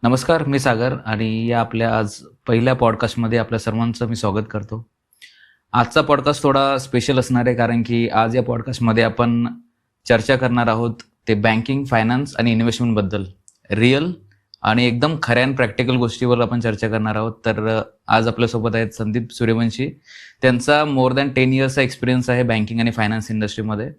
नमस्कार, मी सागर आणि या आपल्या आज पहिल्या पॉडकास्टमध्ये आपल्या सर्वांचं मी स्वागत करतो. आजचा पॉडकास्ट थोडा स्पेशल असणार आहे कारण की आज या पॉडकास्टमध्ये आपण चर्चा करणार आहोत ते बँकिंग, फायनान्स आणि इन्व्हेस्टमेंटबद्दल. रिअल आणि एकदम खऱ्या आणि प्रॅक्टिकल गोष्टीवर आपण चर्चा करणार आहोत. तर आज आपल्यासोबत आहेत संदीप सूर्यवंशी. त्यांचा मोर दॅन 10 इयर्सचा एक्सपिरियन्स आहे बँकिंग आणि फायनान्स इंडस्ट्रीमध्ये.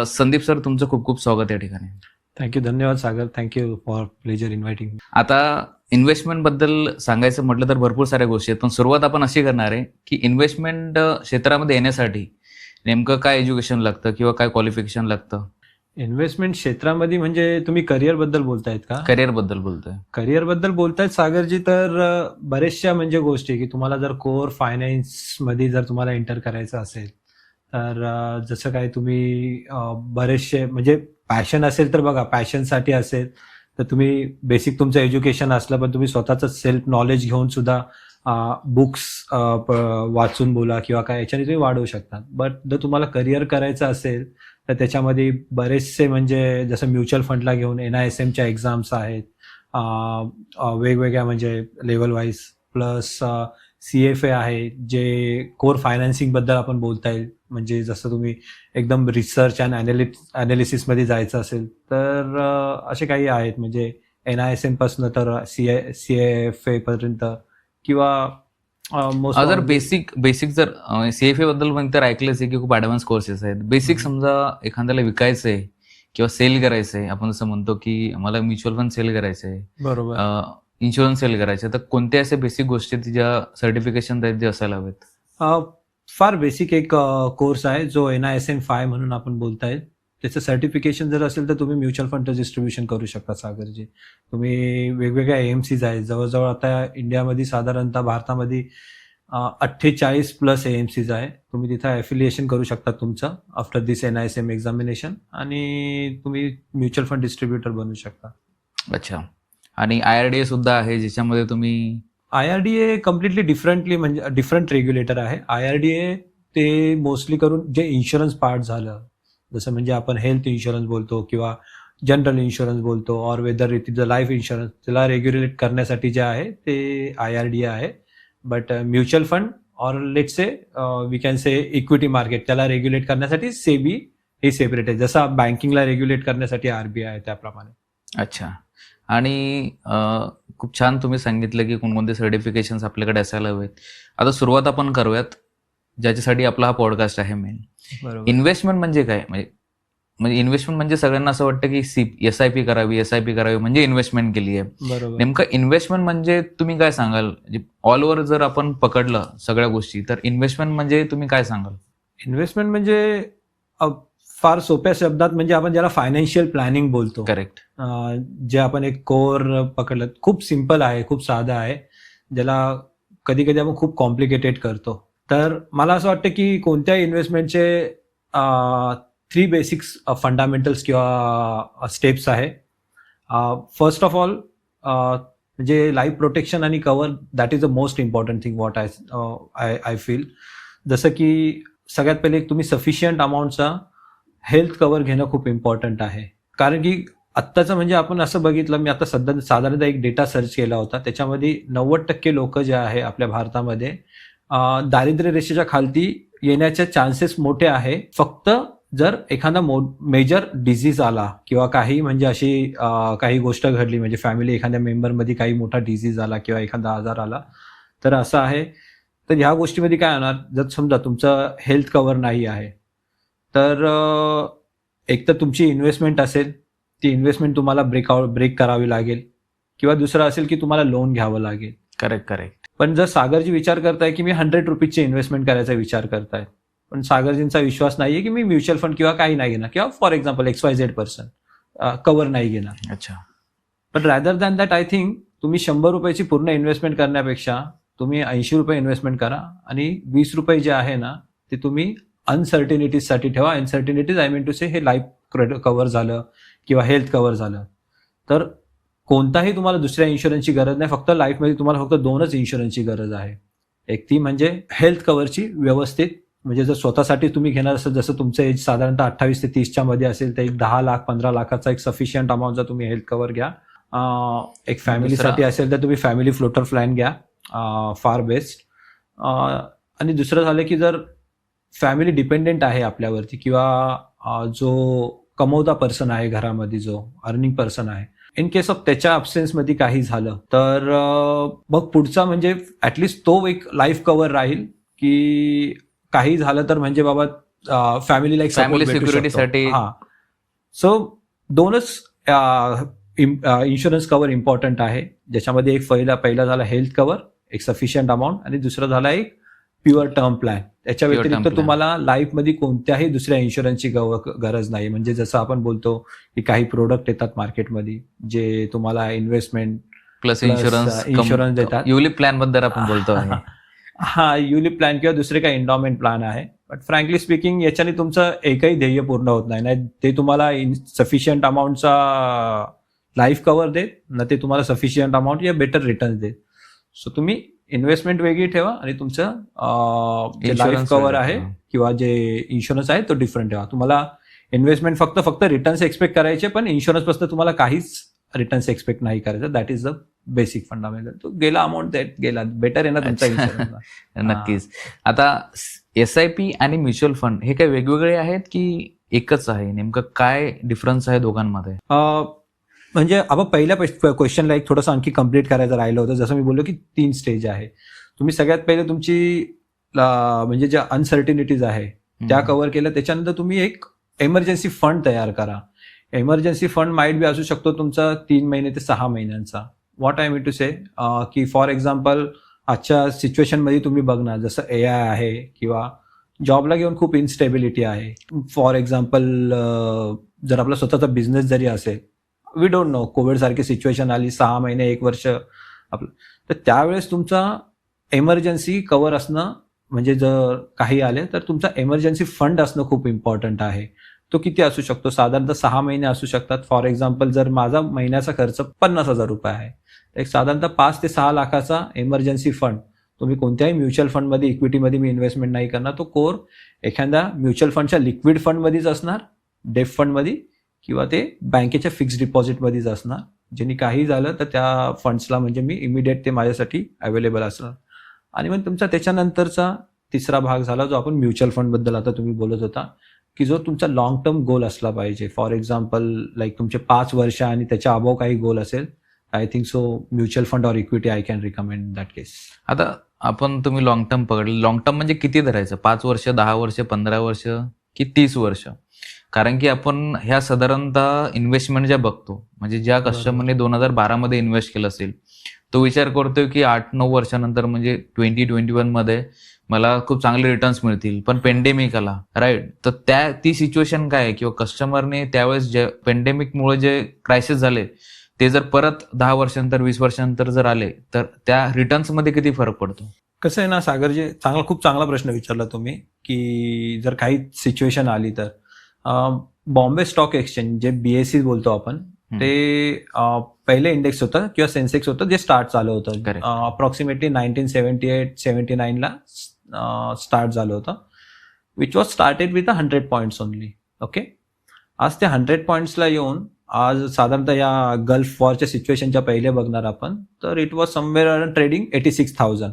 संदीप सर, तुमचं खूप खूप स्वागत या ठिकाणी. थँक्यू. धन्यवाद Sagar. Thank you for pleasure inviting. आता इन्व्हेस्टमेंटबद्दल सांगायचं म्हटलं तर भरपूर साऱ्या गोष्टी आहेत, पण सुरुवात आपण अशी करणार आहे की इन्व्हेस्टमेंट क्षेत्रामध्ये येण्यासाठी नेमकं काय एज्युकेशन लागतं किंवा काय क्वालिफिकेशन लागतं? इन्व्हेस्टमेंट क्षेत्रामध्ये म्हणजे तुम्ही करिअर बद्दल बोलतायत का? करिअर बद्दल बोलतोय. करिअर बद्दल बोलतायत सागरजी, तर बरेचशा म्हणजे गोष्टी की तुम्हाला जर कोर फायनान्स मध्ये जर तुम्हाला एंटर करायचं असेल तर जसं काय तुम्ही बरेचसे म्हणजे पॅशन असेल तर बघा, पॅशनसाठी असेल तर तुम्ही बेसिक तुमचं एज्युकेशन असलं पण तुम्ही स्वतःचं सेल्फ नॉलेज घेऊन सुद्धा बुक्स वाचून बोला किंवा काय याच्याने तुम्ही वाढवू शकता. बट जर तुम्हाला करिअर करायचं असेल तर त्याच्यामध्ये बरेचसे म्हणजे जसं म्युच्युअल फंडला घेऊन NISMच्या एक्झाम्स आहेत, वेगवेगळ्या म्हणजे लेवल वाईज, प्लस CFA आहे जे कोर फायनान्सिंगबद्दल आपण बोलता येईल. म्हणजे जसं तुम्ही एकदम रिसर्च अँड ॲनालिसिसमध्ये जायचं असेल तर असे काही आहेत म्हणजे NISM पासून तर CFA पर्यंत किंवा जर बेसिक जर CFA बद्दल पण तर ऐकलंच आहे की खूप ॲडव्हान्स कोर्सेस आहेत. बेसिक समजा एखाद्याला विकायचं आहे किंवा सेल करायचं आहे, आपण जसं म्हणतो की मला म्युच्युअल फंड सेल करायचं आहे, बरोबर, इन्शुरन्स सेल करायचं आहे, तर कोणत्या अशा बेसिक गोष्टी आहेत ज्या सर्टिफिकेशन आहेत जे असायला हवेत? फार बेसिक एक कोर्स आहे जो NISM 5 म्हणून आपण बोलता येईल. त्याचं सर्टिफिकेशन जर असेल तर तुम्ही म्युच्युअल फंड डिस्ट्रीब्युशन करू शकता सागरजी. तुम्ही वेगवेगळ्या AMCs आहेत, जवळजवळ आता इंडियामध्ये साधारणतः भारतामध्ये 48+ AMCs आहे. तुम्ही तिथं ॲफिलिएशन करू शकता तुमचं आफ्टर दिस NISM एक्झामिनेशन आणि तुम्ही म्युच्युअल फंड डिस्ट्रीब्युटर बनू शकता. अच्छा. आणि IRDA सुद्धा आहे ज्याच्यामध्ये तुम्ही IRDA कम्प्लिटली डिफरंटली म्हणजे डिफरंट रेग्युलेटर आहे. IRDA ते मोस्टली करून जे इन्शुरन्स पार्ट झालं, जसं म्हणजे आपण हेल्थ इन्शुरन्स बोलतो किंवा जनरल इन्शुरन्स बोलतो, or whether it is a life insurance, त्याला रेग्युलेट करण्यासाठी जे आहे ते IRDA आहे. But mutual fund or let say we can say equity market, त्याला रेग्युलेट करण्यासाठी SEBI हे सेपरेट आहे. जसं बँकिंगला रेग्युलेट करण्यासाठी RBI आहे त्याप्रमाणे. अच्छा. आणि खूप छान तुम्ही सांगितलं की कोणकोणते सर्टिफिकेशन्स आपल्याकडे असायला हवेत. आता सुरुवात आपण करूयात ज्याच्यासाठी आपला हा पॉडकास्ट आहे मेन. बरोबर. इन्व्हेस्टमेंट म्हणजे काय? म्हणजे इन्व्हेस्टमेंट म्हणजे सगळ्यांना असं वाटतं की SIP करावी म्हणजे इन्व्हेस्टमेंट केली आहे. बरोबर. नेमकं इन्व्हेस्टमेंट म्हणजे तुम्ही काय सांगाल? ऑल ओव्हर जर आपण पकडलं सगळ्या गोष्टी तर इन्व्हेस्टमेंट म्हणजे तुम्ही काय सांगाल? इन्व्हेस्टमेंट म्हणजे फार सोप्या शब्दात म्हणजे आपण ज्याला फायनान्शियल प्लॅनिंग बोलतो. करेक्ट. जे आपण एक कोर पकडलं, खूप सिम्पल आहे, खूप साधं आहे, ज्याला कधी कधी आपण खूप कॉम्प्लिकेटेड करतो. तर मला असं वाटतं की कोणत्याही इन्व्हेस्टमेंटचे 3 बेसिक्स फंडामेंटल्स किंवा स्टेप्स आहे. फर्स्ट ऑफ ऑल म्हणजे लाईफ प्रोटेक्शन आणि cover, that is the most important thing what I feel. जसं की सगळ्यात पहिले तुम्ही सफिशियंट अमाऊंटचा हेल्थ कव्हर घेणं खूप इम्पॉर्टंट आहे. कारण की आत्ताचं म्हणजे आपण असं बघितलं, मी आता सध्या साधारणतः एक डेटा सर्च केला होता, त्याच्यामध्ये 90% लोक जे आहे आपल्या भारतामध्ये दारिद्र्य रेषेच्या खालती येण्याचे चान्सेस मोठे आहे, फक्त जर एखादा मेजर डिझीज आला किंवा काही म्हणजे अशी काही गोष्ट घडली, म्हणजे फॅमिली एखाद्या मेंबरमध्ये काही मोठा डिझीज आला किंवा एखादा आजार आला तर असं आहे. तर ह्या गोष्टीमध्ये काय होणार, जर समजा तुमचं हेल्थ कव्हर नाही आहे तर एक तर तुमची इन्व्हेस्टमेंट असेल, ती इन्व्हेस्टमेंट तुम्हाला ब्रेक करावी लागेल, किंवा दुसरं असेल की तुम्हाला लोन घ्यावं लागेल. करेक्ट. पण जर सागरजी विचार करताय की मी 100 रुपीजची इन्व्हेस्टमेंट करायचा विचार करताय, पण सागरजींचा विश्वास नाहीये की मी म्युच्युअल फंड किंवा काही नाही घेणार, किंवा फॉर एक्झाम्पल XYZ कव्हर नाही घेणार. अच्छा. पण rather than that I think तुम्ही 100 रुपयाची पूर्ण इन्व्हेस्टमेंट करण्यापेक्षा तुम्ही 80 रुपये इन्व्हेस्टमेंट करा आणि 20 रुपये जे आहे ना ते तुम्ही अनसर्टिनिटीजसाठी ठेवा. अनसर्टिनिटीज आय मीन टू से, हे लाईफ कव्हर झालं किंवा हेल्थ कव्हर झालं, तर कोणताही तुम्हाला दुसऱ्या इन्शुरन्सची गरज नाही. फक्त लाईफमध्ये तुम्हाला फक्त 2च इन्शुरन्सची गरज आहे. एक ती म्हणजे हेल्थ कव्हरची व्यवस्थित, म्हणजे जर स्वतःसाठी तुम्ही घेणार असेल, जसं तुमचं एज साधारणतः 28 ते 30च्या मध्ये असेल तर एक 10 लाख 15 लाखाचा एक सफिशियंट अमाऊंटचा तुम्ही हेल्थ कव्हर घ्या. एक फॅमिलीसाठी असेल तर तुम्ही फॅमिली फ्लोटर प्लॅन घ्या, फार बेस्ट. आणि दुसरं झालं की जर फॅमिली डिपेंडेंट आहे आपल्यावरती किंवा जो कमवता पर्सन आहे घरामध्ये, जो अर्निंग पर्सन आहे, इन केस ऑफ त्याच्या अब्सेन्समध्ये काही झालं तर मग पुढचा म्हणजे ऍटलिस्ट तो एक लाईफ कव्हर राहील की काही झालं तर म्हणजे बाबा फॅमिलीला एक फॅमिली सिक्युरिटीसाठी. हा, सो दोनच इन्शुरन्स कव्हर इम्पॉर्टंट आहे, ज्याच्यामध्ये एक पहिला झाला हेल्थ कव्हर, एक सफिशियंट अमाऊंट, आणि दुसरा झाला एक प्युअर टर्म प्लॅन. त्याच्या Pure term व्यतिरिक्त plan. तुम्हाला लाईफमध्ये कोणत्याही दुसऱ्या इन्शुरन्सची गरज नाही. म्हणजे जसं आपण बोलतो की काही प्रोडक्ट येतात मार्केटमध्ये जे तुम्हाला इन्व्हेस्टमेंट प्लस इन्शुरन्स इन्शुरन्स देतात. युलिप प्लॅन बद्दल आपण बोलतो आहे. हा, युलिप प्लॅन किंवा दुसरे काही एन्डॉमेंट प्लॅन आहे. बट फ्रँकली स्पीकिंग याच्याने तुमचं एकही ध्येय पूर्ण होत नाही. ते तुम्हाला सफिशियंट अमाऊंटचा लाईफ कव्हर देत, ना ते तुम्हाला सफिशियंट अमाऊंट या बेटर रिटर्न देत. सो तुम्ही इन्व्हेस्टमेंट वेगळी ठेवा आणि तुमचं जे लाईफ Insurance कव्हर वेगळं आहे ठेवा. किंवा जे इन्शुरन्स आहे तो डिफरंट ठेवा. तुम्हाला इन्व्हेस्टमेंट फक्त रिटर्न्स एक्सपेक्ट करायचे, पण इन्शुरन्स पासून तुम्हाला काहीच रिटर्न्स एक्सपेक्ट नाही करायचं. That is the basic fundamental. तो गेला अमाऊंट गेला, बेटर आहे ना तुमचा इन्शुरन्स. नक्कीच. आता SIP आणि म्युच्युअल फंड हे काही वेगवेगळे आहेत की एकच आहे? नेमकं काय डिफरन्स आहे दोघांमध्ये? म्हणजे आपण पहिल्या क्वेश्चनला एक थोडंसं आणखी कम्प्लीट करायचं राहिलं होतं. जसं मी बोललो की 3 स्टेज आहे. तुम्ही सगळ्यात पहिले तुमची म्हणजे ज्या अनसर्टिनिटीज आहे त्या कव्हर केल्या. त्याच्यानंतर तुम्ही एक एमर्जन्सी फंड तयार करा. एमर्जन्सी फंड माइट बी असू शकतो तुमचा 3 महिने ते 6 महिन्यांचा. व्हॉट आय मीन टू से की फॉर एक्झाम्पल आजच्या सिच्युएशनमध्ये तुम्ही बघणार जसं AI आहे किंवा जॉबला घेऊन खूप इनस्टेबिलिटी आहे. फॉर एक्झाम्पल जर आपला स्वतःचा बिझनेस जरी असेल, वी डोंट नो, कोविड सारखी सिच्युएशन आली, 6 महिने 1 वर्ष आपलं, तर त्यावेळेस तुमचा एमर्जन्सी कव्हर असणं, म्हणजे जर काही आले तर तुमचा एमर्जन्सी फंड असणं खूप इम्पॉर्टंट आहे. तो किती असू शकतो? साधारणतः 6 महिने असू शकतात. फॉर एक्झाम्पल जर माझा महिन्याचा खर्च 50,000 रुपये आहे, तर एक साधारणतः 5 ते 6 लाखाचा एमर्जन्सी फंड तुम्ही कोणत्याही म्युच्युअल फंडमध्ये, इक्विटीमध्ये मी इन्व्हेस्टमेंट नाही करणार. तो कोर एखाद्या म्युच्युअल फंडच्या लिक्विड फंडमध्येच असणार, डेफ फंडमध्ये, किंवा ते बँकेच्या फिक्स्ड डिपॉझिटमध्येच असणार. ज्यांनी काही झालं तर त्या फंड्सला म्हणजे मी इमिडिएट ते माझ्यासाठी अवेलेबल असणार. आणि मग तुमचा त्याच्यानंतरचा तिसरा भाग झाला जो आपण म्युच्युअल फंडबद्दल आता तुम्ही बोलत होता, की जो तुमचा लॉंग टर्म गोल असला पाहिजे. फॉर एक्झाम्पल लाईक तुमचे 5 वर्ष आणि त्याच्या अबाव काही गोल असेल, I think so mutual fund or equity I can recommend that case. आता तुम्ही लॉंग टर्म पकडले. लॉंग टर्म म्हणजे किती धरायचं? 5 वर्ष, 10 वर्ष, 15 वर्ष की 30 वर्ष? कारण की आपण ह्या साधारणतः इन्व्हेस्टमेंट ज्या बघतो, म्हणजे ज्या कस्टमरने 2012 मध्ये इन्व्हेस्ट केलं असेल, तो विचार करतोय की 8-9 वर्षानंतर म्हणजे 2021 मध्ये मला खूप चांगले रिटर्न्स मिळतील. पण पेंडेमिक आला, राईट? तर ती सिच्युएशन काय आहे? किंवा कस्टमरने त्यावेळेस जे पेंडेमिकमुळे जे क्रायसिस झाले ते जर परत 10 वर्षानंतर, 20 वर्षानंतर जर आले, तर त्या रिटर्न्समध्ये किती फरक पडतो? कसं आहे ना सागरजी, खूप चांगला प्रश्न विचारला तुम्ही, की जर काही सिच्युएशन आली तर बॉम्बे स्टॉक एक्सचेंज, जे BSE बोलतो आपण, ते पहिले इंडेक्स होतं किंवा सेन्सेक्स होतं जे स्टार्ट झालं होतं. अप्रॉक्सिमेटली 1978-79 ला स्टार्ट झालं होतं, which was started with 100 points only. Okay, आज ते 100 पॉईंट्सला येऊन आज साधारणतः या गल्फ वॉरच्या सिच्युएशनच्या पहिले बघणार आपण, तर it was somewhere around trading 86,000.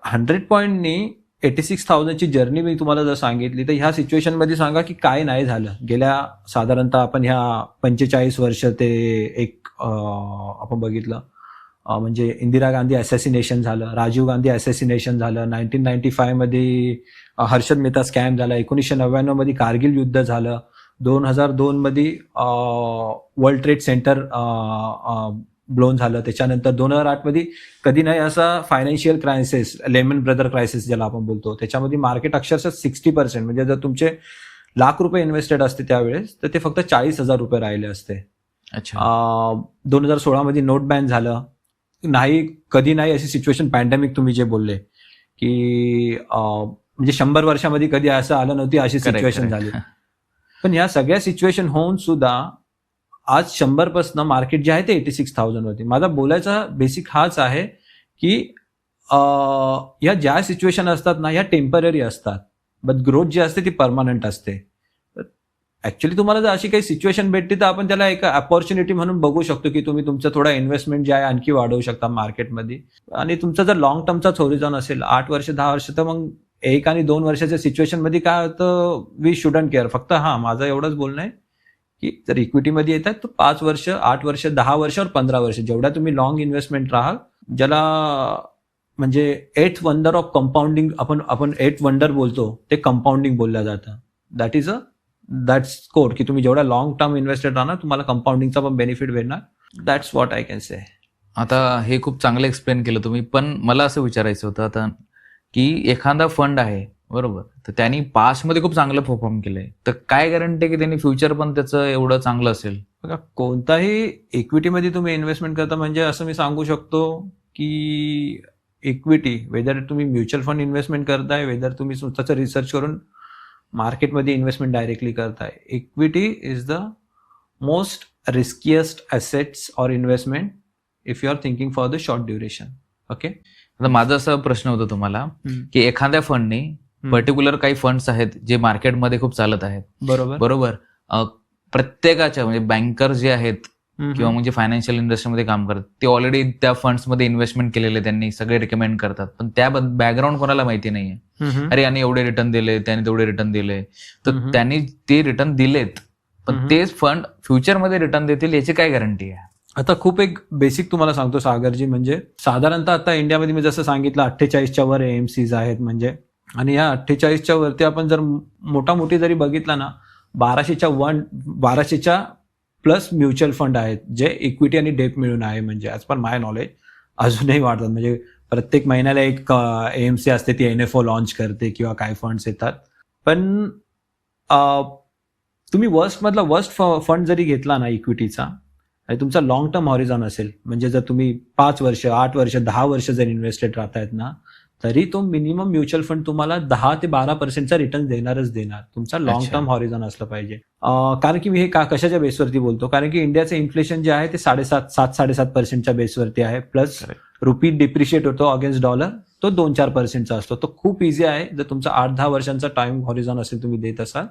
100 पॉईंटनी 86,000ची जर्नी मी तुम्हाला जर सांगितली, तर ह्या सिच्युएशनमध्ये सांगा की काय नाही झालं. गेल्या साधारणतः आपण ह्या 45 वर्ष ते एक आपण बघितलं, म्हणजे इंदिरा गांधी असॅसिनेशन झालं, राजीव गांधी असॅसिनेशन झालं, 1995 मध्ये हर्षद मेहता स्कॅम झाला, 1999 मध्ये कारगिल युद्ध झालं, 2002 मध्ये वर्ल्ड ट्रेड सेंटर ब्लोन झालं, त्याच्यानंतर 2008 मध्ये कधी नाही असा financial crisis, lemon brother crisis ज्याला आपण बोलतो, त्याच्यामध्ये मार्केट अक्षरशः 60%, म्हणजे जर तुमचे लाख रुपये इन्व्हेस्टेड असते त्यावेळेस, तर ते फक्त 40,000 रुपये राहिले असते. 2016 मध्ये नोट बॅन झालं, नाही कधी नाही अशी सिच्युएशन, पॅन्डेमिक तुम्ही जे बोलले की म्हणजे 100 वर्षामध्ये कधी असं आलं नव्हती अशी सिच्युएशन झाली. पण या सगळ्या सिच्युएशन होऊन सुद्धा आज 100 पासून मार्केट जे आहे ते 86,000 होती. माझा बोलायचा बेसिक हाच आहे की या ज्या सिच्युएशन असतात ना, ह्या टेम्पररी असतात, बट ग्रोथ जी असते ती परमनंट असते. ऍक्च्युली तुम्हाला जर अशी काही सिच्युएशन भेटते तर आपण त्याला एक अपॉर्च्युनिटी म्हणून बघू शकतो की तुम्ही तुमचं थोडा इन्व्हेस्टमेंट जे आहे आणखी वाढवू शकता मार्केटमध्ये. आणि तुमचा जर लॉंग टर्मचाच होरिझॉन असेल 8 वर्ष 10 वर्ष, तर मग 1 आणि 2 वर्षाच्या सिच्युएशनमध्ये काय होतं, वी शुडंट केअर. फक्त माझं एवढंच बोलणं आहे की जर इक्विटीमध्ये येतात तर 5 वर्ष 8 वर्ष 10 वर्ष और 15 वर्ष जेवढ्या तुम्ही लॉंग इन्व्हेस्टमेंट राहाल, ज्याला म्हणजे 8th वंडर ऑफ कंपाऊंडिंग आपण 8th वंडर बोलतो, ते कंपाऊंडिंग बोललं जातं. दॅट्स कोड की तुम्ही जेवढा लॉंग टर्म इन्व्हेस्टेड राहणार तुम्हाला कंपाऊंडिंगचा पण बेनिफिट भेटणार. That's what I can say. आता हे खूप चांगलं एक्सप्लेन केलं तुम्ही, पण मला असं विचारायचं होतं आता की एखादा फंड आहे बरोबर, तर त्यांनी पास्टमध्ये खूप चांगलं परफॉर्म केलंय, तर काय गॅरंटी की त्यांनी फ्युचर पण त्याचं एवढं चांगलं असेल? बघा, कोणताही इक्विटीमध्ये तुम्ही इन्व्हेस्टमेंट करता म्हणजे असं मी सांगू शकतो की इक्विटी, वेदर तुम्ही म्युच्युअल फंड इन्व्हेस्टमेंट करताय, वेदर तुम्ही स्वतःचं रिसर्च करून मार्केटमध्ये इन्व्हेस्टमेंट डायरेक्टली करताय, equity is the most riskiest assets or investment if you are thinking for the short duration. Okay. आता माझा असा प्रश्न होता तुम्हाला की एखाद्या फंडने पर्टिक्युलर काही फंड्स आहेत जे मार्केटमध्ये खूप चालत आहेत बरोबर, प्रत्येकाच्या म्हणजे बँकर जे आहेत किंवा म्हणजे फायनान्शियल इंडस्ट्रीमध्ये काम करतात ते ऑलरेडी त्या फंड्समध्ये इन्व्हेस्टमेंट केलेले, त्यांनी सगळे रिकमेंड करतात, पण त्या बॅकग्राऊंड कोणाला माहिती नाहीये. अरे याने एवढे रिटर्न दिले, त्याने तेवढे रिटर्न दिले, तर त्यांनी ते रिटर्न दिलेत, पण तेच फंड फ्युचरमध्ये रिटर्न देतील याची काय गॅरंटी आहे? आता खूप एक बेसिक तुम्हाला सांगतो सागरजी, म्हणजे साधारणतः आता इंडियामध्ये मी जसं सांगितलं 48च्या वर एएमसीज आहेत म्हणजे, आणि या 48च्या वरती आपण जर मोठी जरी बघितला ना, 1200च्या प्लस म्युच्युअल फंड आहेत जे इक्विटी आणि डेट मिळून आहे, म्हणजे ॲज पर माय नॉलेज अजूनही वाढतात. म्हणजे प्रत्येक महिन्याला एक एएमसी असते, ती एनएफओ लॉन्च करते किंवा काय फंड्स येतात. पण तुम्ही वर्स्टमधला वर्स्ट फंड जरी घेतला ना इक्विटीचा, आणि तुमचा लॉंग टर्म हॉरिझॉन असेल, म्हणजे जर तुम्ही 5 वर्ष 8 वर्ष 10 वर्ष जर इन्व्हेस्टेड राहतायत ना, तरी तो मिनिमम म्युच्युअल फंड तुम्हाला 10 ते 12% रिटर्न देणारच देणार. तुमचा लॉंग टर्म हॉरिझॉन असलं पाहिजे. कारण की मी हे कशाच्या बेसवरती बोलतो, कारण की इंडियाचं इन्फ्लेशन जे आहे ते 7.5% बेसवरती आहे, प्लस रुपी डिप्रिशिएट होतो अगेन्स्ट डॉलर, तो 2-4% असतो. तो खूप इझी आहे. जर तुमचा 8-10 वर्षांचा टाइम हॉरिझॉन असेल तुम्ही देत असाल,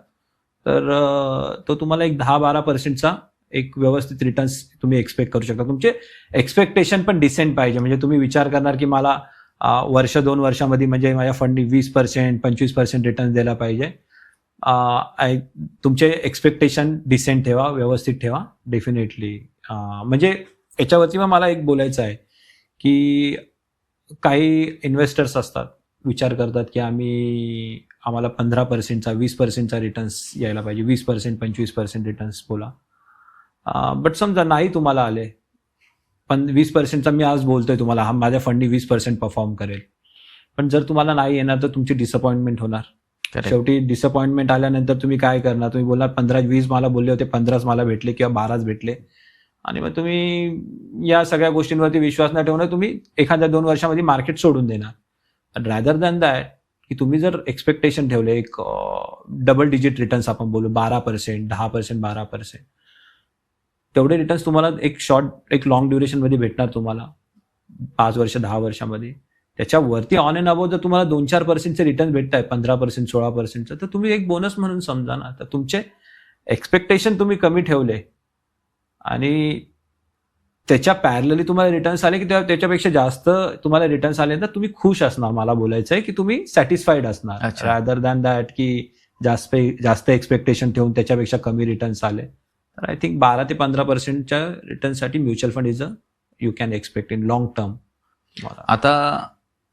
तर तो तुम्हाला एक 10-12% एक व्यवस्थित रिटर्न्स तुम्ही एक्सपेक्ट करू शकता. तुमचे एक्सपेक्टेशन पण डिसेंट पाहिजे, म्हणजे तुम्ही विचार करणार की मला वर्ष 2 वर्षामध्ये म्हणजे माझ्या फंडनी 20% 25% रिटर्न द्यायला पाहिजे. तुमचे एक्सपेक्टेशन डिसेंट ठेवा, व्यवस्थित ठेवा डेफिनेटली. म्हणजे याच्यावरती मग मला एक बोलायचं आहे की काही इन्व्हेस्टर्स असतात, विचार करतात की आम्हाला 15%चा 20%चा रिटर्न्स यायला पाहिजे, 20% 25% रिटर्न्स बोला. बट समजा नाही तुम्हाला आले, पण 20%चा मी आज बोलतोय तुम्हाला, माझ्या फंडनी 20% परफॉर्म करेल, पण जर तुम्हाला नाही येणार तर तुमची डिसअपॉइंटमेंट होणार. शेवटी डिसअपॉइंटमेंट आल्यानंतर तुम्ही काय करणार? तुम्ही बोलणार 15-20 मला बोलले होते, 15 मला भेटले किंवा 12 भेटले, आणि मग तुम्ही या सगळ्या गोष्टींवरती विश्वास न ठेवणार, तुम्ही एखाद्या 2 वर्षामध्ये मार्केट सोडून देणार. रॅदर दॅन दॅट की तुम्ही जर एक्सपेक्टेशन ठेवले एक डबल डिजिट रिटर्न्स आपण बोलू 12%, 10%, 12%, तेवढे रिटर्न्स तुम्हाला एक लॉंग ड्युरेशनमध्ये भेटणार तुम्हाला 5 वर्ष 10 वर्षामध्ये. त्याच्यावरती ऑन अँड अबोव जर तुम्हाला 2-4% रिटर्न भेटत आहे, 15% 16%, तर तुम्ही एक बोनस म्हणून समजा ना. तर तुमचे एक्सपेक्टेशन तुम्ही कमी ठेवले आणि त्याच्या पॅरलली तुम्हाला रिटर्न्स आले की त्याच्यापेक्षा जास्त तुम्हाला रिटर्न्स आले तर तुम्ही खुश असणार. मला बोलायचं आहे की तुम्ही सॅटिस्फाईड असणार, रादर दॅन दॅट की जास्त एक्सपेक्टेशन ठेवून त्याच्यापेक्षा कमी रिटर्न्स आले. तर आय थिंक 12 ते 15%च्या रिटर्नसाठी mutual fund you can expect in long term. आता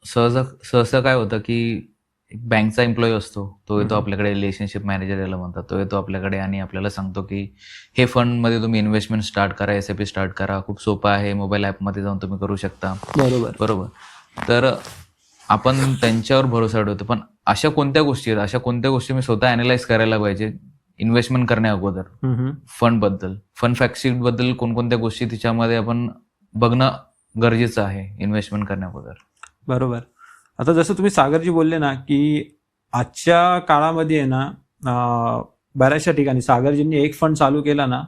सहसा काय होतं की एक बँकचा एम्प्लॉई असतो, तो येतो आपल्याकडे, रिलेशनशिप मॅनेजर याला म्हणतात, तो येतो आपल्याकडे आणि आपल्याला सांगतो की हे फंडमध्ये तुम्ही इन्व्हेस्टमेंट स्टार्ट करा, SIP स्टार्ट करा, खूप सोपं आहे, मोबाईल ॲपमध्ये जाऊन तुम्ही करू शकता. बरोबर. तर आपण त्यांच्यावर भरोसा ठेवतो, पण अशा कोणत्या गोष्टी मी स्वतः अॅनालाइज करायला पाहिजे इन्व्हेस्टमेंट करण्या अगोदर फंड फॅक्टशीट बद्दल कोणकोणत्या गोष्टी तिच्यामध्ये आपण बघणं गरजेचं आहे इन्व्हेस्टमेंट करण्या अगोदर? बरोबर. आता जसं तुम्ही सागरजी बोलले ना की आजच्या काळामध्ये आहे ना, बऱ्याचशा ठिकाणी सागरजींनी एक फंड चालू केला ना,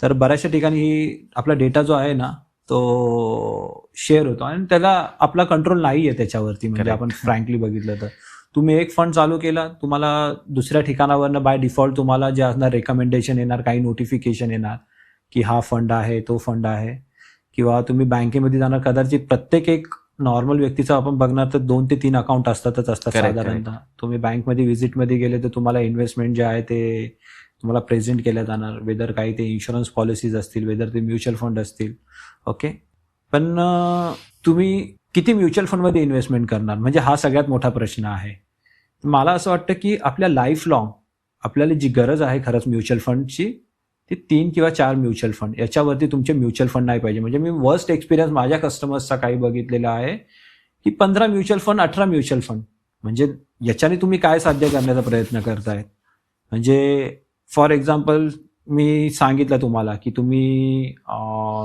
तर बऱ्याचशा ठिकाणी आपला डेटा जो आहे ना तो शेअर होतो आणि त्याला आपला कंट्रोल नाही आहे त्याच्यावरती. म्हणजे आपण फ्रँकली बघितलं तर तुम्ही एक फंड चालू केला, तुम्हाला दुसऱ्या ठिकाणावरनं बाय डिफॉल्ट तुम्हाला जे असणार रेकमेंडेशन येणार, काही नोटिफिकेशन येणार की हा फंड आहे, तो फंड आहे. किंवा तुम्ही बँकेमध्ये जाणार, कदाचित प्रत्येक एक नॉर्मल व्यक्तीचं आपण बघणार तर 2 ते 3 अकाउंट असतात Correct, साधारणतः. तुम्ही बँकमध्ये व्हिजिटमध्ये गेले तर तुम्हाला इन्व्हेस्टमेंट जे आहे ते तुम्हाला प्रेझेंट केल्या जाणार, वेदर काही ते इन्शुरन्स पॉलिसीज असतील, वेदर ते म्युच्युअल फंड असतील. ओके, पण तुम्ही किती म्युच्युअल फंडमध्ये इन्व्हेस्टमेंट करणार, म्हणजे हा सगळ्यात मोठा प्रश्न आहे. मला असं वाटतं की आपल्या लाईफ लॉंग आपल्याला जी गरज आहे खरंच म्युच्युअल फंडची, ती 3 किंवा 4 म्युच्युअल फंड, याच्यावरती तुमचे म्युच्युअल फंड नाही पाहिजे. म्हणजे मी वर्स्ट एक्सपिरियन्स माझ्या कस्टमर्सचा काही बघितलेला आहे की 15 म्युच्युअल फंड, 18 म्युच्युअल फंड. म्हणजे याच्याने तुम्ही काय साध्य करण्याचा प्रयत्न करताय. म्हणजे फॉर एक्झाम्पल मी सांगितलं तुम्हाला की तुम्ही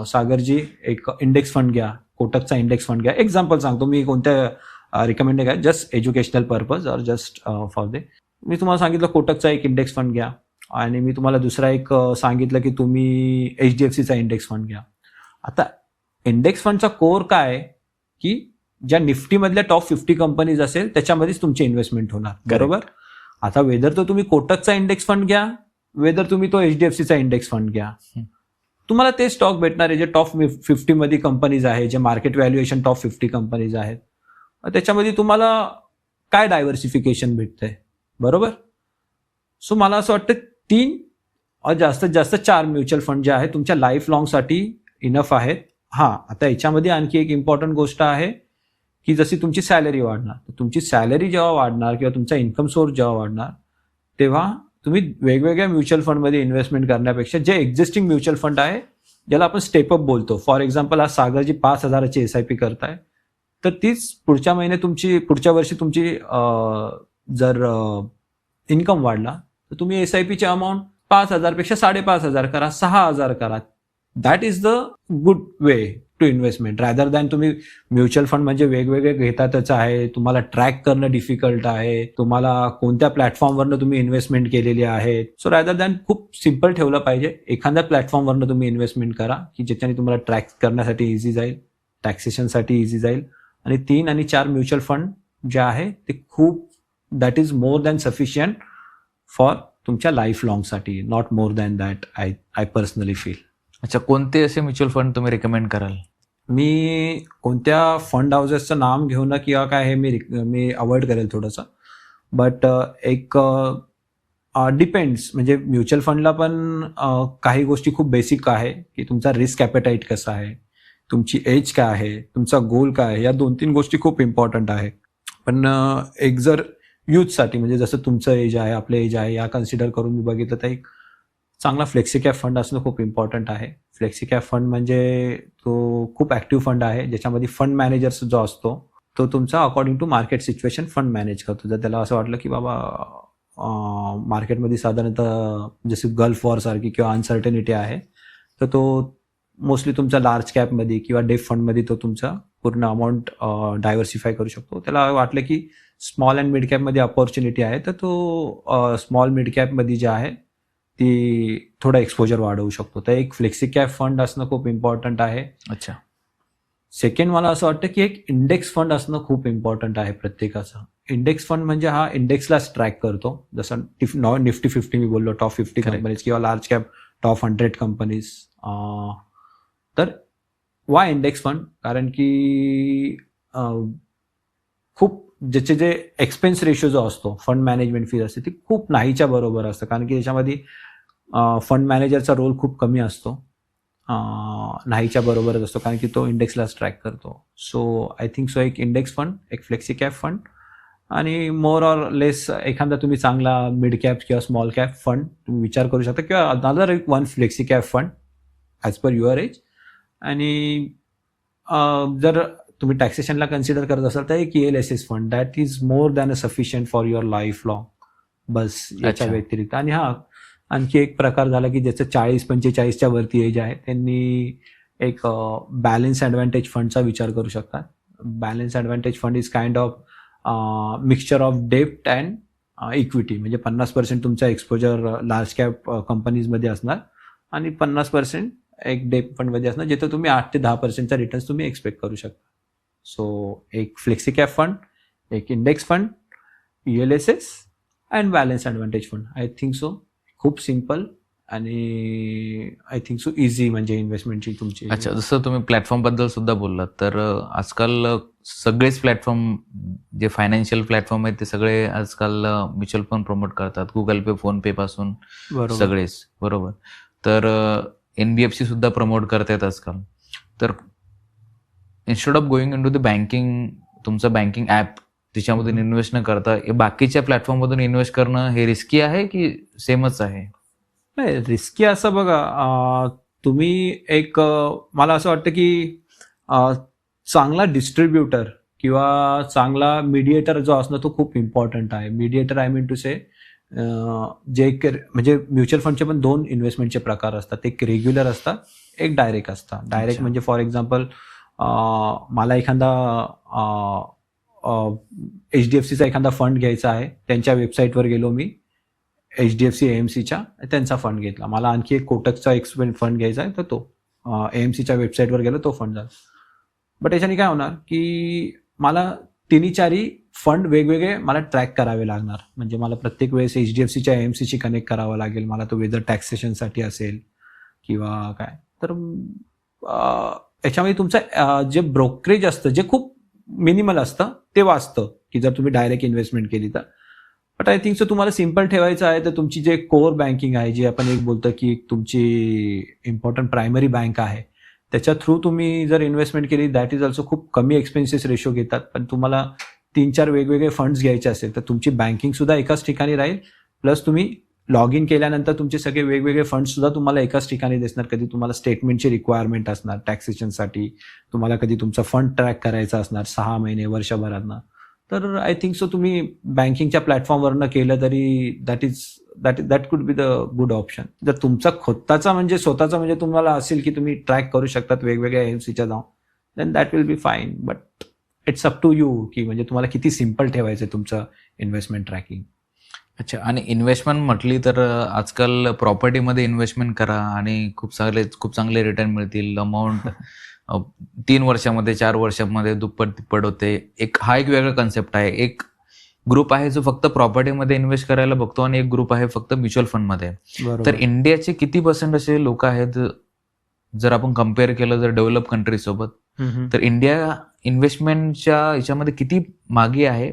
सागरजी एक इंडेक्स फंड घ्या, कोटकचा इंडेक्स फंड घ्या. एक्झाम्पल सांगतो मी, कोणत्या रिकमेंडेड आहे, जस्ट एज्युकेशनल पर्पज और जस्ट फॉर दे. मी तुम्हाला सांगितलं कोटकचा एक इंडेक्स फंड घ्या, आणि मी तुम्हाला दुसरा एक सांगितलं की तुम्ही HDFCचा इंडेक्स फंड घ्या. आता इंडेक्स फंडचा कोर काय आहे की ज्या निफ्टीमधल्या टॉप 50 कंपनीज असेल त्याच्यामध्येच तुमची इन्व्हेस्टमेंट होणार, बरोबर. आता वेदर तो तुम्ही कोटकचा इंडेक्स फंड घ्या, वेदर तुम्ही तो HDFCचा इंडेक्स फंड घ्या, तुम्हाला ते स्टॉक भेटणार आहे जे टॉप 50 मध्ये कंपनीज आहे, जे मार्केट व्हॅल्युएशन टॉप 50 कंपनीज आहेत. त्याच्यामध्ये तुम्हाला काय डायव्हर्सिफिकेशन भेटतंय, बरोबर. सो मला असं वाटतं 3 जास्तीत जास्त 4 म्युच्युअल फंड जे आहेत तुमच्या लाईफ लॉंगसाठी इनफ आहेत. हां, आता याच्यामध्ये आणखी एक इम्पॉर्टंट गोष्ट आहे की जशी तुमची सॅलरी वाढणार, तुमची सॅलरी जेव्हा वाढणार किंवा तुमचा इन्कम सोर्स जेव्हा वाढणार, तेव्हा तुम्ही वेगवेगळ्या म्युच्युअल फंडमध्ये इन्व्हेस्टमेंट करण्यापेक्षा जे एक्झिस्टिंग म्युच्युअल फंड आहे, ज्याला आपण स्टेपअप बोलतो, फॉर एक्झाम्पल आज सागरजी 5,000ची SIP करताय, तर तीच पुढच्या पुढच्या वर्षी तुमची जर इन्कम वाढला तर तुम्ही SIPची अमाऊंट 5,000 पेक्षा 5,500 करा, 6,000 करा. That is the good way to investment, rather than तुम्ही म्युच्युअल फंड म्हणजे वेगवेगळे घेतातच आहे, तुम्हाला ट्रॅक करणं डिफिकल्ट आहे, तुम्हाला कोणत्या प्लॅटफॉर्मवरनं तुम्ही इन्व्हेस्टमेंट केलेली आहे. सो रॅदर दॅन खूप सिम्पल ठेवलं पाहिजे, एखाद्या प्लॅटफॉर्मवरनं तुम्ही इन्व्हेस्टमेंट करा की ज्याच्याने तुम्हाला ट्रॅक करण्यासाठी इझी जाईल, टॅक्सेशनसाठी इझी जाईल. आणि 3 आणि 4 म्युच्युअल फंड जे आहे ते खूप, that is more than sufficient for तुमच्या लाईफ लॉंगसाठी, not more than that, I personally feel. अच्छा, कोणते असे म्युच्युअल फंड तुम्ही रिकमेंड कराल? मी कोणत्या फंड हाऊसेसचं नाम घेऊ ना किंवा काय हे मी अवॉइड करेल थोडंसं, बट एक डिपेंड्स. म्हणजे म्युच्युअल फंडला पण काही गोष्टी खूप बेसिक आहे की तुमचा रिस्क ॲपेटाईट कसा आहे, तुमची एज काय आहे, तुमचा गोल काय आहे, या 2-3 गोष्टी खूप इम्पॉर्टंट आहे. पण एक जर यूथसाठी, म्हणजे जसं तुमचं एज आहे, आपलं एज आहे, या कन्सिडर करून मी बघितलं तर एक चांगला फ्लेक्सिकॅप फंड असणं खूप इम्पॉर्टंट आहे. फ्लेक्सिकॅप फंड म्हणजे तो खूप ॲक्टिव्ह फंड आहे, ज्याच्यामध्ये फंड मॅनेजर्स जो असतो तो तुमचा according to market situation fund manage करतो. जर त्याला असं वाटलं की बाबा मार्केटमध्ये साधारणतः जसे गल्फ वॉरसारखी किंवा अनसर्टनिटी आहे, तर तो मोस्टली तुमचा लार्ज कॅपमध्ये किंवा डेफ फंडमध्ये तो तुमचा पूर्ण अमाऊंट डायव्हर्सिफाय करू शकतो. त्याला वाटलं की स्मॉल अँड मिड कॅपमध्ये अपॉर्च्युनिटी आहे, तर तो स्मॉल मिड कॅपमध्ये जे आहे ती थोडा एक्सपोजर वाढवू शकतो. तर एक फ्लेक्सी कॅप फंड असणं खूप इम्पॉर्टंट आहे. अच्छा. सेकंड, मला असं वाटतं की एक इंडेक्स फंड असणं खूप इम्पॉर्टंट आहे प्रत्येकाचं. इंडेक्स फंड म्हणजे हा इंडेक्सलाच ट्रॅक करतो, जसं निफ्टी 50 मी बोललो, टॉप 50 कंपनीज किंवा लार्ज कॅप टॉप 100 कंपनीज. तर वाय इंडेक्स फंड? कारण की खूप ज्याचे जे एक्सपेन्स रेशो जो असतो, फंड मॅनेजमेंट फीज असते, ती खूप नाहीच्या बरोबर असतं, कारण की त्याच्यामध्ये फंड मॅनेजरचा रोल खूप कमी असतो, नाहीच्या बरोबरच असतो, कारण की तो इंडेक्सलाच ट्रॅक करतो. सो आय थिंक सो एक इंडेक्स फंड, एक फ्लेक्सी कॅप फंड, आणि मोर ऑर लेस एखादा तुम्ही चांगला मिड कॅप किंवा स्मॉल कॅप फंड तुम्ही विचार करू शकता, किंवा another one flexi cap fund as per your age. आणि जर तुम्ही टॅक्सेशनला कन्सिडर करत असाल तर एक ELSS fund, that is more than a sufficient for your life long, बस याच्या व्यतिरिक्त. आणि हा आणखी एक प्रकार झाला की ज्याचं 40-45च्या वरती एज आहे, त्यांनी एक बॅलन्स ॲडव्हान्टेज फंडचा विचार करू शकतात. Balance advantage fund is kind of mixture of डेप्ट अँड इक्विटी, म्हणजे 50% तुमचा एक्सपोजर लार्ज कॅप कंपनीजमध्ये असणार आणि 50% एक डेप फंडमध्ये असणार, जिथं तुम्ही 8 ते 10%चा रिटर्न्स तुम्ही एक्सपेक्ट करू शकता. सो एक फ्लेक्सी कॅप फंड, एक index fund ELSS and balance advantage fund. I think so खूप सिम्पल आणि आय थिंक सो इझी म्हणजे इन्व्हेस्टमेंटची तुमची. अच्छा, जसं तुम्ही प्लॅटफॉर्म बद्दल सुद्धा बोललात, तर आजकाल सगळेच प्लॅटफॉर्म जे फायनान्शियल प्लॅटफॉर्म आहेत ते सगळे आजकाल म्युच्युअल फंड प्रमोट करतात. गुगल पे, फोन पे पासून बरोबर. सगळेच, बरोबर. तर NBFC सुद्धा प्रमोट करतात आजकाल. तर instead of going in to the banking, तुमचं बँकिंग ॲप त्याच्यामधून इन्व्हेस्ट न करता बाकीच्या प्लॅटफॉर्ममधून इन्व्हेस्ट करणं हे रिस्की आहे की सेमच आहे? नाही, रिस्की असं बघा, तुम्ही एक मला असं वाटतं की चांगला डिस्ट्रीब्युटर किंवा चांगला मीडिएटर जो असणं तो खूप इम्पॉर्टंट आहे. मीडिएटर आय मीन टू से जे म्हणजे म्युच्युअल फंडचे पण 2 इन्व्हेस्टमेंटचे प्रकार असतात. एक रेग्युलर असतात, एक डायरेक्ट असतात. डायरेक्ट अच्छा. म्हणजे फॉर एक्झाम्पल मला एखादा HDFCचा एखादा फंड घ्यायचा आहे. त्यांच्या वेबसाईटवर गेलो मी, HDFC AMCच्या, त्यांचा फंड घेतला. मला आणखी एक कोटकचा एक फंड घ्यायचा आहे, तर तो AMCच्या वेबसाईटवर गेलो, तो फंड झाला. बट याच्याने काय होणार की मला 3-4 फंड वेगवेगळे मला ट्रॅक करावे लागणार. म्हणजे मला प्रत्येक वेळेस HDFCच्या AMCशी कनेक्ट करावं लागेल. मला तो वेदर टॅक्सेशनसाठी असेल किंवा काय. तर याच्यामध्ये तुमचं जे ब्रोकरेज असतं, जे खूप मिनिमल असतं, ते वाचतं की जर तुम्ही डायरेक्ट इन्व्हेस्टमेंट केली तर. बट आय थिंक सो तुम्हाला सिम्पल ठेवायचं आहे, तर तुमची जे कोर बँकिंग आहे, जी आपण एक बोलतो की तुमची इम्पॉर्टंट प्रायमरी बँक आहे, त्याच्या थ्रू तुम्ही जर इन्व्हेस्टमेंट केली, दॅट इज ऑल्सो खूप कमी एक्सपेन्सेस रेशो घेतात. पण तुम्हाला 3-4 वेगवेगळे फंड्स घ्यायचे असेल तर तुमची बँकिंग सुद्धा एकाच ठिकाणी राहील. प्लस तुम्ही लॉग इन केल्यानंतर तुमचे सगळे वेगवेगळे फंड्स सुद्धा तुम्हाला एकाच ठिकाणी दिसणार. कधी तुम्हाला स्टेटमेंटची रिक्वायरमेंट असणार टॅक्सेशनसाठी, तुम्हाला कधी तुमचा फंड ट्रॅक करायचा असणार 6 महिने, वर्षभरातनं. तर आय थिंक सो तुम्ही बँकिंगच्या प्लॅटफॉर्मवरनं केलं तरी that could be the good option. जर तुमचा स्वतःचा म्हणजे तुम्हाला असेल की तुम्ही ट्रॅक करू शकतात वेगवेगळ्या AMCच्या जाऊन, then that will be fine. But it's up to you की म्हणजे तुम्हाला किती सिम्पल ठेवायचं तुमचं इन्व्हेस्टमेंट ट्रॅकिंग. अच्छा, आणि इन्व्हेस्टमेंट म्हटली तर आजकाल प्रॉपर्टीमध्ये इन्व्हेस्टमेंट करा आणि खूप चांगले रिटर्न मिळतील. अमाऊंट 3 वर्षामध्ये, 4 वर्षामध्ये दुप्पट तिप्पट होते. हा एक वेगळा कन्सेप्ट आहे. एक ग्रुप आहे जो फक्त प्रॉपर्टीमध्ये इन्व्हेस्ट करायला बघतो आणि एक ग्रुप आहे फक्त म्युच्युअल फंडमध्ये. तर इंडियाचे किती पर्सेंट असे लोक आहेत, जर आपण कम्पेअर केलं जर डेव्हलप कंट्री सोबत, तर इंडिया इन्व्हेस्टमेंटच्या याच्यामध्ये किती मागे आहे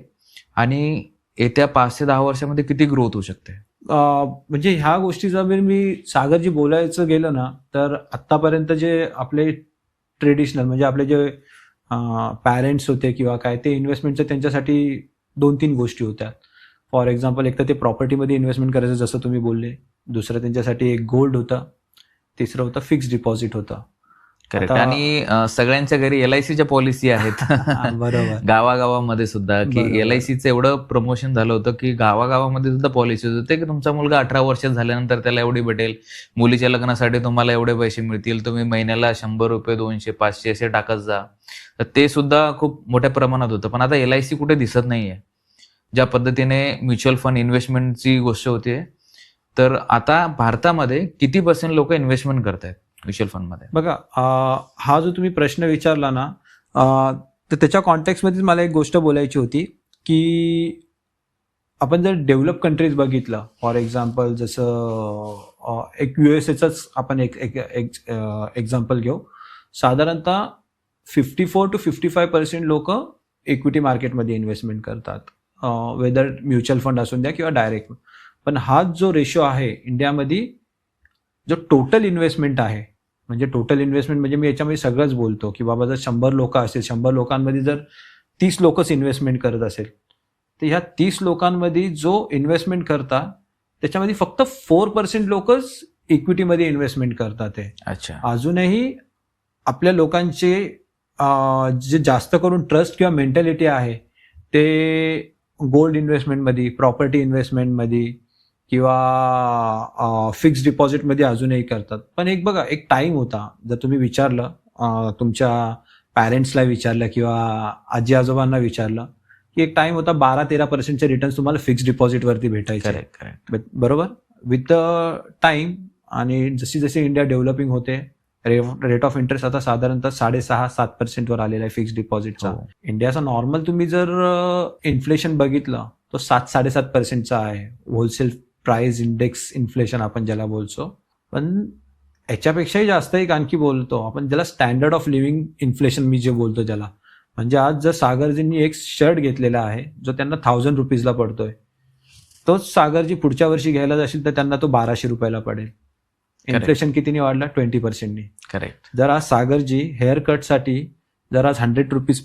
आणि येत्या 5 ते 10 वर्षामध्ये किती ग्रोथ होऊ शकते? म्हणजे ह्या गोष्टी जर मी सागरजी बोलायचं गेलं ना, तर आत्तापर्यंत जे आपले ट्रेडिशनल म्हणजे आपले जे पॅरेंट्स होते किंवा काय, ते इन्व्हेस्टमेंटचं त्यांच्यासाठी 2-3 गोष्टी होत्या. फॉर एक्झाम्पल, एक तर ते प्रॉपर्टीमध्ये इन्व्हेस्टमेंट करायचं जसं तुम्ही बोलले. दुसरं त्यांच्यासाठी एक गोल्ड होतं. तिसरं होतं फिक्स्ड डिपॉझिट होतं. करेक्ट. आणि सगळ्यांच्या घरी LICच्या पॉलिसी आहेत. बरोबर. गावागावामध्ये सुद्धा की LICचं एवढं प्रमोशन झालं होतं की गावागावामध्ये सुद्धा पॉलिसी होते की तुमचा मुलगा 18 वर्ष झाल्यानंतर त्याला एवढी भेटेल, मुलीच्या लग्नासाठी तुम्हाला एवढे पैसे मिळतील, तुम्ही महिन्याला ₹100, $200, $500 असे टाकत जा. तर ते सुद्धा खूप मोठ्या प्रमाणात होतं. पण आता LIC कुठे दिसत नाहीये. ज्या पद्धतीने म्युच्युअल फंड इन्व्हेस्टमेंटची गोष्ट होते, तर आता भारतामध्ये किती % लोक इन्व्हेस्टमेंट करतायत म्युच्युअल फंडमध्ये? बघा, हा जो तुम्ही प्रश्न विचारला ना, तर त्याच्या कॉन्टेक्स्टमध्ये मला एक गोष्ट बोलायची होती की आपण जर डेव्हलप कंट्रीज बघितलं, फॉर एक्झाम्पल जसं एक USAचंच आपण एक एक्झाम्पल घेऊ. साधारणतः 54 to 55% लोक इक्विटी मार्केटमध्ये इन्व्हेस्टमेंट करतात, वेदर म्युच्युअल फंड असून द्या किंवा डायरेक्ट. पण हा जो रेशो आहे इंडियामध्ये, जो टोटल इन्व्हेस्टमेंट आहे, म्हणजे टोटल इन्व्हेस्टमेंट म्हणजे मी याच्यामध्ये सगळंच बोलतो की बाबा जर 100 लोक असेल, 100 लोकांमध्ये जर 30 लोकच इन्व्हेस्टमेंट करत असेल, तर ह्या 30 लोकांमध्ये जो इन्व्हेस्टमेंट करतात त्याच्यामध्ये फक्त 4% लोकच इक्विटीमध्ये इन्व्हेस्टमेंट करतात. अच्छा. अजूनही आपल्या लोकांचे जे जास्त करून ट्रस्ट किंवा मेंटॅलिटी आहे ते गोल्ड इन्व्हेस्टमेंटमध्ये, प्रॉपर्टी इन्व्हेस्टमेंटमध्ये किंवा फिक्स्ड डिपॉझिटमध्ये अजूनही करतात. पण एक बघा, एक टाइम होता, जर तुम्ही विचारलं तुमच्या पॅरेंट्सला विचारलं किंवा आजी आजोबांना विचारलं की एक टाइम होता 12-13% रिटर्न्स तुम्हाला फिक्स्ड डिपॉझिटवरती भेटायचे. करेक्ट. बरोबर. विथ द टाइम आणि जशी जशी इंडिया डेव्हलपिंग होते, रेट ऑफ इंटरेस्ट आता साधारणतः 6.5-7% वर आलेला आहे फिक्स्ड डिपॉझिटचा. इंडियाचा नॉर्मल तुम्ही जर इन्फ्लेशन बघितलं तो 7-7.5% आहे. होलसेल प्राइस इंडेक्स इन्फ्लेशन आपण ज्याला बोलतो. पण याच्यापेक्षाही जास्त एक आणखी बोलतो आपण, ज्याला स्टँडर्ड ऑफ लिव्हिंग इन्फ्लेशन मी जे बोलतो ज्याला. म्हणजे आज जर सागरजींनी एक शर्ट घेतलेला आहे जो त्यांना 1000 रुपीजला पडतोय, तोच सागरजी पुढच्या वर्षी घ्यायला जाशील तर त्यांना तो 1200 रुपयाला पडेल. इन्फ्लेशन कितीने वाढला? 20%. करेक्ट. जर आज सागरजी हेअर कटसाठी जर आज 100 रुपीज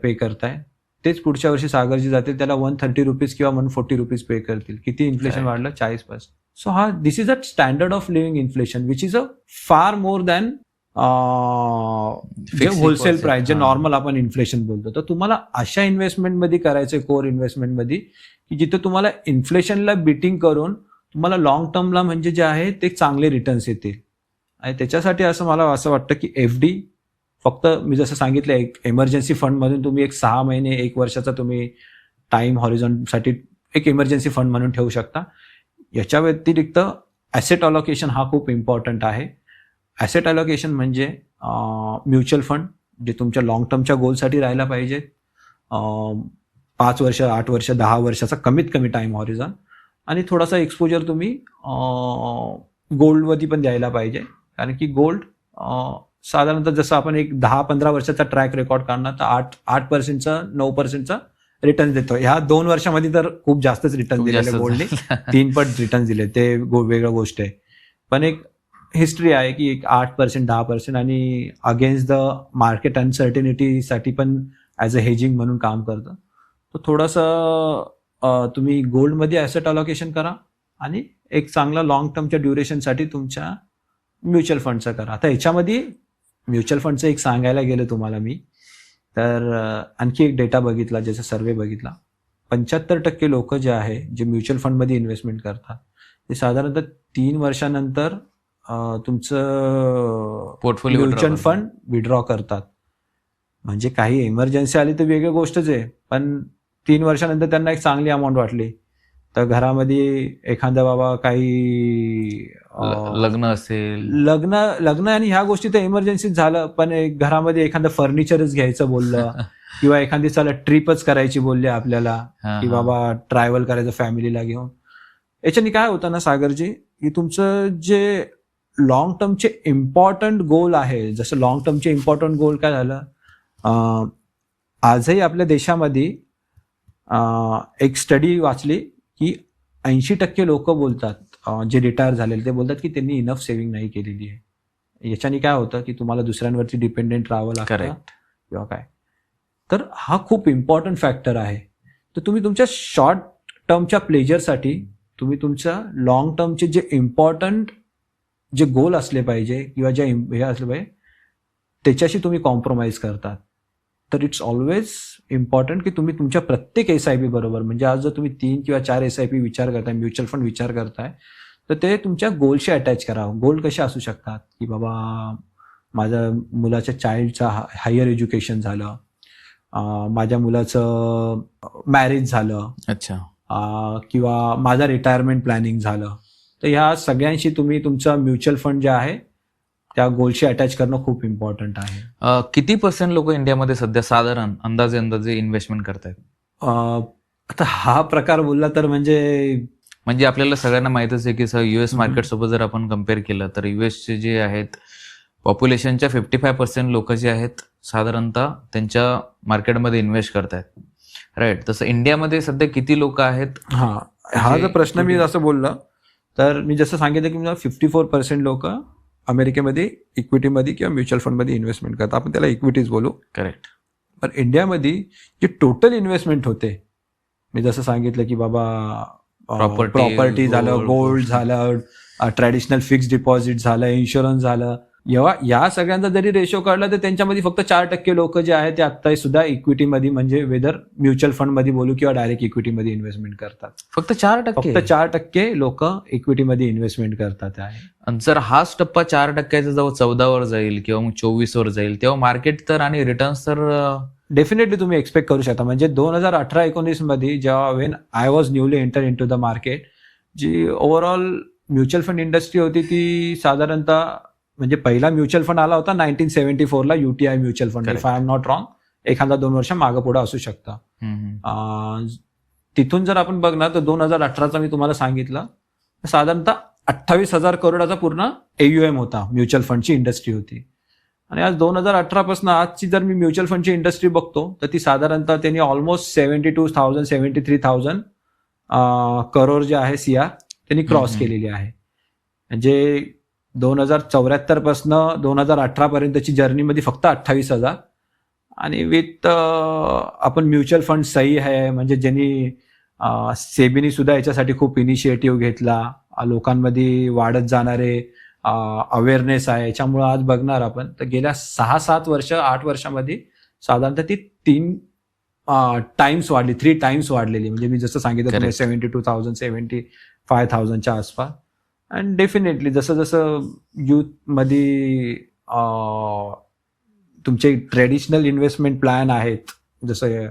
पे करताय, तेच पुढच्या वर्षी सागरजी जातील त्याला 130 रुपीज किंवा 140 रुपीज पे करतील. किती इन्फ्लेशन Correct. वाढलं? 40%. So this is a standard of living inflation which is a फार मोर दॅन जे Fixed होलसेल deposit. प्राइस, जे हा. नॉर्मल आपण इन्फ्लेशन बोलतो. तर तुम्हाला अशा इन्व्हेस्टमेंटमध्ये करायचंय, कोर इन्व्हेस्टमेंटमध्ये, की जिथे तुम्हाला इन्फ्लेशनला बिटिंग करून तुम्हाला लॉंग टर्मला म्हणजे जे आहे ते चांगले रिटर्न्स येतील. आणि त्याच्यासाठी मला असं वाटतं की FD फक्त मी जसं सांगितलं, एक इमर्जन्सी फंडमधून तुम्ही एक 6 महिने 1 वर्षाचा तुम्ही टाइम हॉरिझॉनसाठी एक इमर्जन्सी फंड म्हणून ठेवू शकता. याच्या व्यतिरिक्त ॲसेट अलोकेशन हा खूप इम्पॉर्टंट आहे. ॲसेट अलोकेशन म्हणजे म्युच्युअल फंड जे तुमच्या लॉंग टर्मच्या गोलसाठी राहायला पाहिजे. 5 वर्ष, 8 वर्ष, 10 वर्षाचा कमीत कमी टाइम हॉरिझॉन, आणि थोडासा एक्सपोजर तुम्ही गोल्डवरती पण द्यायला पाहिजे. कारण की गोल्ड साधारणतः जसं आपण एक 10-15 वर्षाचा ट्रॅक रेकॉर्ड काढणार तर 8%चा 9%चा रिटर्न देतो. ह्या 2 वर्षामध्ये तर खूप जास्तच रिटर्न दिलेले गोल्डने, 3 पट रिटर्न दिले, ते वेगळं गोष्ट आहे. पण एक हिस्ट्री आहे की एक 8%, 10% आणि अगेन्स्ट द मार्केट अनसर्टिनिटीसाठी पण ॲज अ हेजिंग म्हणून काम करतं. तर थोडंसं तुम्ही गोल्डमध्ये ॲसेट अलोकेशन करा आणि एक चांगला लॉंग टर्मच्या ड्युरेशनसाठी तुमच्या म्युच्युअल फंडचं करा. आता ह्याच्यामध्ये म्युच्युअल फंडचं एक सांगायला गेलं तुम्हाला मी, तर आणखी एक डेटा बघितला, ज्याचा सर्वे बघितला. 75% लोक जे आहे जे म्युच्युअल फंडमध्ये इन्व्हेस्टमेंट करतात ते साधारणतः 3 वर्षानंतर तुमचं पोर्टफोलिओ म्युच्युअल फंड विड्रॉ करतात. म्हणजे काही इमर्जन्सी आली तर वेगळी गोष्टच आहे, पण 3 वर्षानंतर त्यांना एक चांगली अमाऊंट वाटली तर घरामध्ये एखादा बाबा काही लग्न असेल, लग्न आणि ह्या गोष्टी तर इमर्जन्सीच झालं, पण एक घरामध्ये एखादं फर्निचरच घ्यायचं बोललं किंवा एखादी चला ट्रिपच करायची बोलली आपल्याला की बाबा ट्रॅव्हल करायचं फॅमिलीला घेऊन. याच्याने काय होतं ना सागरजी, की तुमचं जे लॉंग टर्मचे इम्पॉर्टंट गोल आहे, जसं लॉंग टर्मचे इम्पॉर्टंट गोल काय झालं, आजही आपल्या देशामध्ये एक स्टडी वाचली की 80% लोक बोलतात, जे रिटायर झालेले ते बोलतात की त्यांनी इनफ सेव्हिंग नाही केलेली आहे. याच्याने काय होतं की तुम्हाला दुसऱ्यांवरती डिपेंडेंट राहावं लागतं किंवा काय. तर हा खूप इम्पॉर्टंट फॅक्टर आहे. तर तुम्ही तुमच्या शॉर्ट टर्मच्या प्लेजरसाठी तुम्ही तुमच्या लॉंग टर्मचे जे इम्पॉर्टंट जे गोल असले पाहिजे किंवा जे हे असले पाहिजे त्याच्याशी तुम्ही कॉम्प्रोमाइज करतात. तर इट्स ऑलवेज इम्पॉर्टंट की तुम्ही तुमच्या प्रत्येक SIP बरोबर, म्हणजे आज जर तुम्ही 3 किंवा 4 SIP विचार करताय, म्युच्युअल फंड विचार करताय, तर ते तुमच्या गोलशी अटॅच करा. गोल कसे असू शकतात की बाबा माझ्या मुलाच्या चाइल्डचं हायर एज्युकेशन झालं, माझ्या मुलाचं मॅरेज झालं, अच्छा, किंवा माझा रिटायरमेंट प्लॅनिंग झालं. तर ह्या सगळ्यांशी तुम्ही तुमचा म्युच्युअल फंड जे आहे त्या गोलशी अटॅच करणं खूप इम्पॉर्टंट आहे. किती % लोक इंडियामध्ये सध्या साधारण अंदाजे इन्व्हेस्टमेंट करतायत? आता हा प्रकार बोलला तर म्हणजे आपल्याला सगळ्यांना माहितच आहे की US मार्केट सोबत जर आपण कम्पेअर केलं तर युएसचे जे आहेत पॉप्युलेशनच्या 55% लोक जे आहेत साधारणतः त्यांच्या मार्केटमध्ये इन्व्हेस्ट करतायत, राईट? तसं इंडियामध्ये सध्या किती लोक आहेत? हा जर प्रश्न मी असं बोललं तर मी जसं सांगितलं की मला 54% लोक अमेरिकेमध्ये इक्विटीमध्ये किंवा म्युच्युअल फंडमध्ये इन्व्हेस्टमेंट करतात. आपण त्याला इक्विटीज बोलू, करेक्ट. पण इंडियामध्ये जे टोटल इन्व्हेस्टमेंट होते, मी जसं सांगितलं की बाबा प्रॉपर्टी झालं, गोल्ड झालं, ट्रॅडिशनल फिक्स्ड डिपॉझिट झालं, इन्शुरन्स झालं, या सगळ्यांचा जरी रेशो काढला तर त्यांच्यामध्ये फक्त 4% लोक जे आहेत ते आत्ता सुद्धा इक्विटीमध्ये, म्हणजे वेदर म्युच्युअल फंडमध्ये बोलू किंवा डायरेक्ट इक्विटीमध्ये इन्व्हेस्टमेंट करतात. फक्त 4% लोक इक्विटीमध्ये इन्व्हेस्टमेंट करतात आहे. आणि जर हाच टप्पा 4%चा जेव्हा 14 वर जाईल किंवा मग 24 वर जाईल तेव्हा मार्केट तर आणि रिटर्न्स तर डेफिनेटली तुम्ही एक्सपेक्ट करू शकता. म्हणजे 2018-19 मध्ये जेव्हा when I was newly enter in to the market, जी ओव्हरऑल म्युच्युअल फंड इंडस्ट्री होती ती साधारणतः, म्हणजे पहिला म्युच्युअल फंड आला होता 1974ला, UTI mutual fund, if I am not wrong, एखादा 2 वर्ष मागं पुढं असू शकता. तिथून जर आपण बघणार तर 2018चा मी तुम्हाला सांगितलं, साधारणतः 28,000 करोडाचा पूर्ण AUM होता, म्युच्युअल फंडची इंडस्ट्री होती. आणि आज 2018 पासून आजची जर मी म्युच्युअल फंडची इंडस्ट्री बघतो तर ती साधारणतः त्यांनी ऑलमोस्ट 73,000 करोड जे आहे CR त्यांनी क्रॉस केलेली आहे. म्हणजे 2074 पासून 2018 पर्यंतची जर्नीमध्ये फक्त 28,000. आणि विथ आपण म्युच्युअल फंड सही आहे, म्हणजे ज्यांनी सेबीनी सुद्धा याच्यासाठी खूप इनिशिएटिव्ह घेतला, लोकांमध्ये वाढत जाणारे अवेअरनेस आहे. याच्यामुळे आज बघणार आपण तर गेल्या 6-7 वर्ष 8 वर्षामध्ये साधारणतः ती 3 टाइम्स वाढली, 3 टाइम्स वाढलेली. म्हणजे मी जसं सांगितलं 72,000 75,000च्या आसपास. अँड डेफिनेटली जसं जसं युथमध्ये तुमचे ट्रेडिशनल इन्व्हेस्टमेंट प्लॅन आहेत, जसं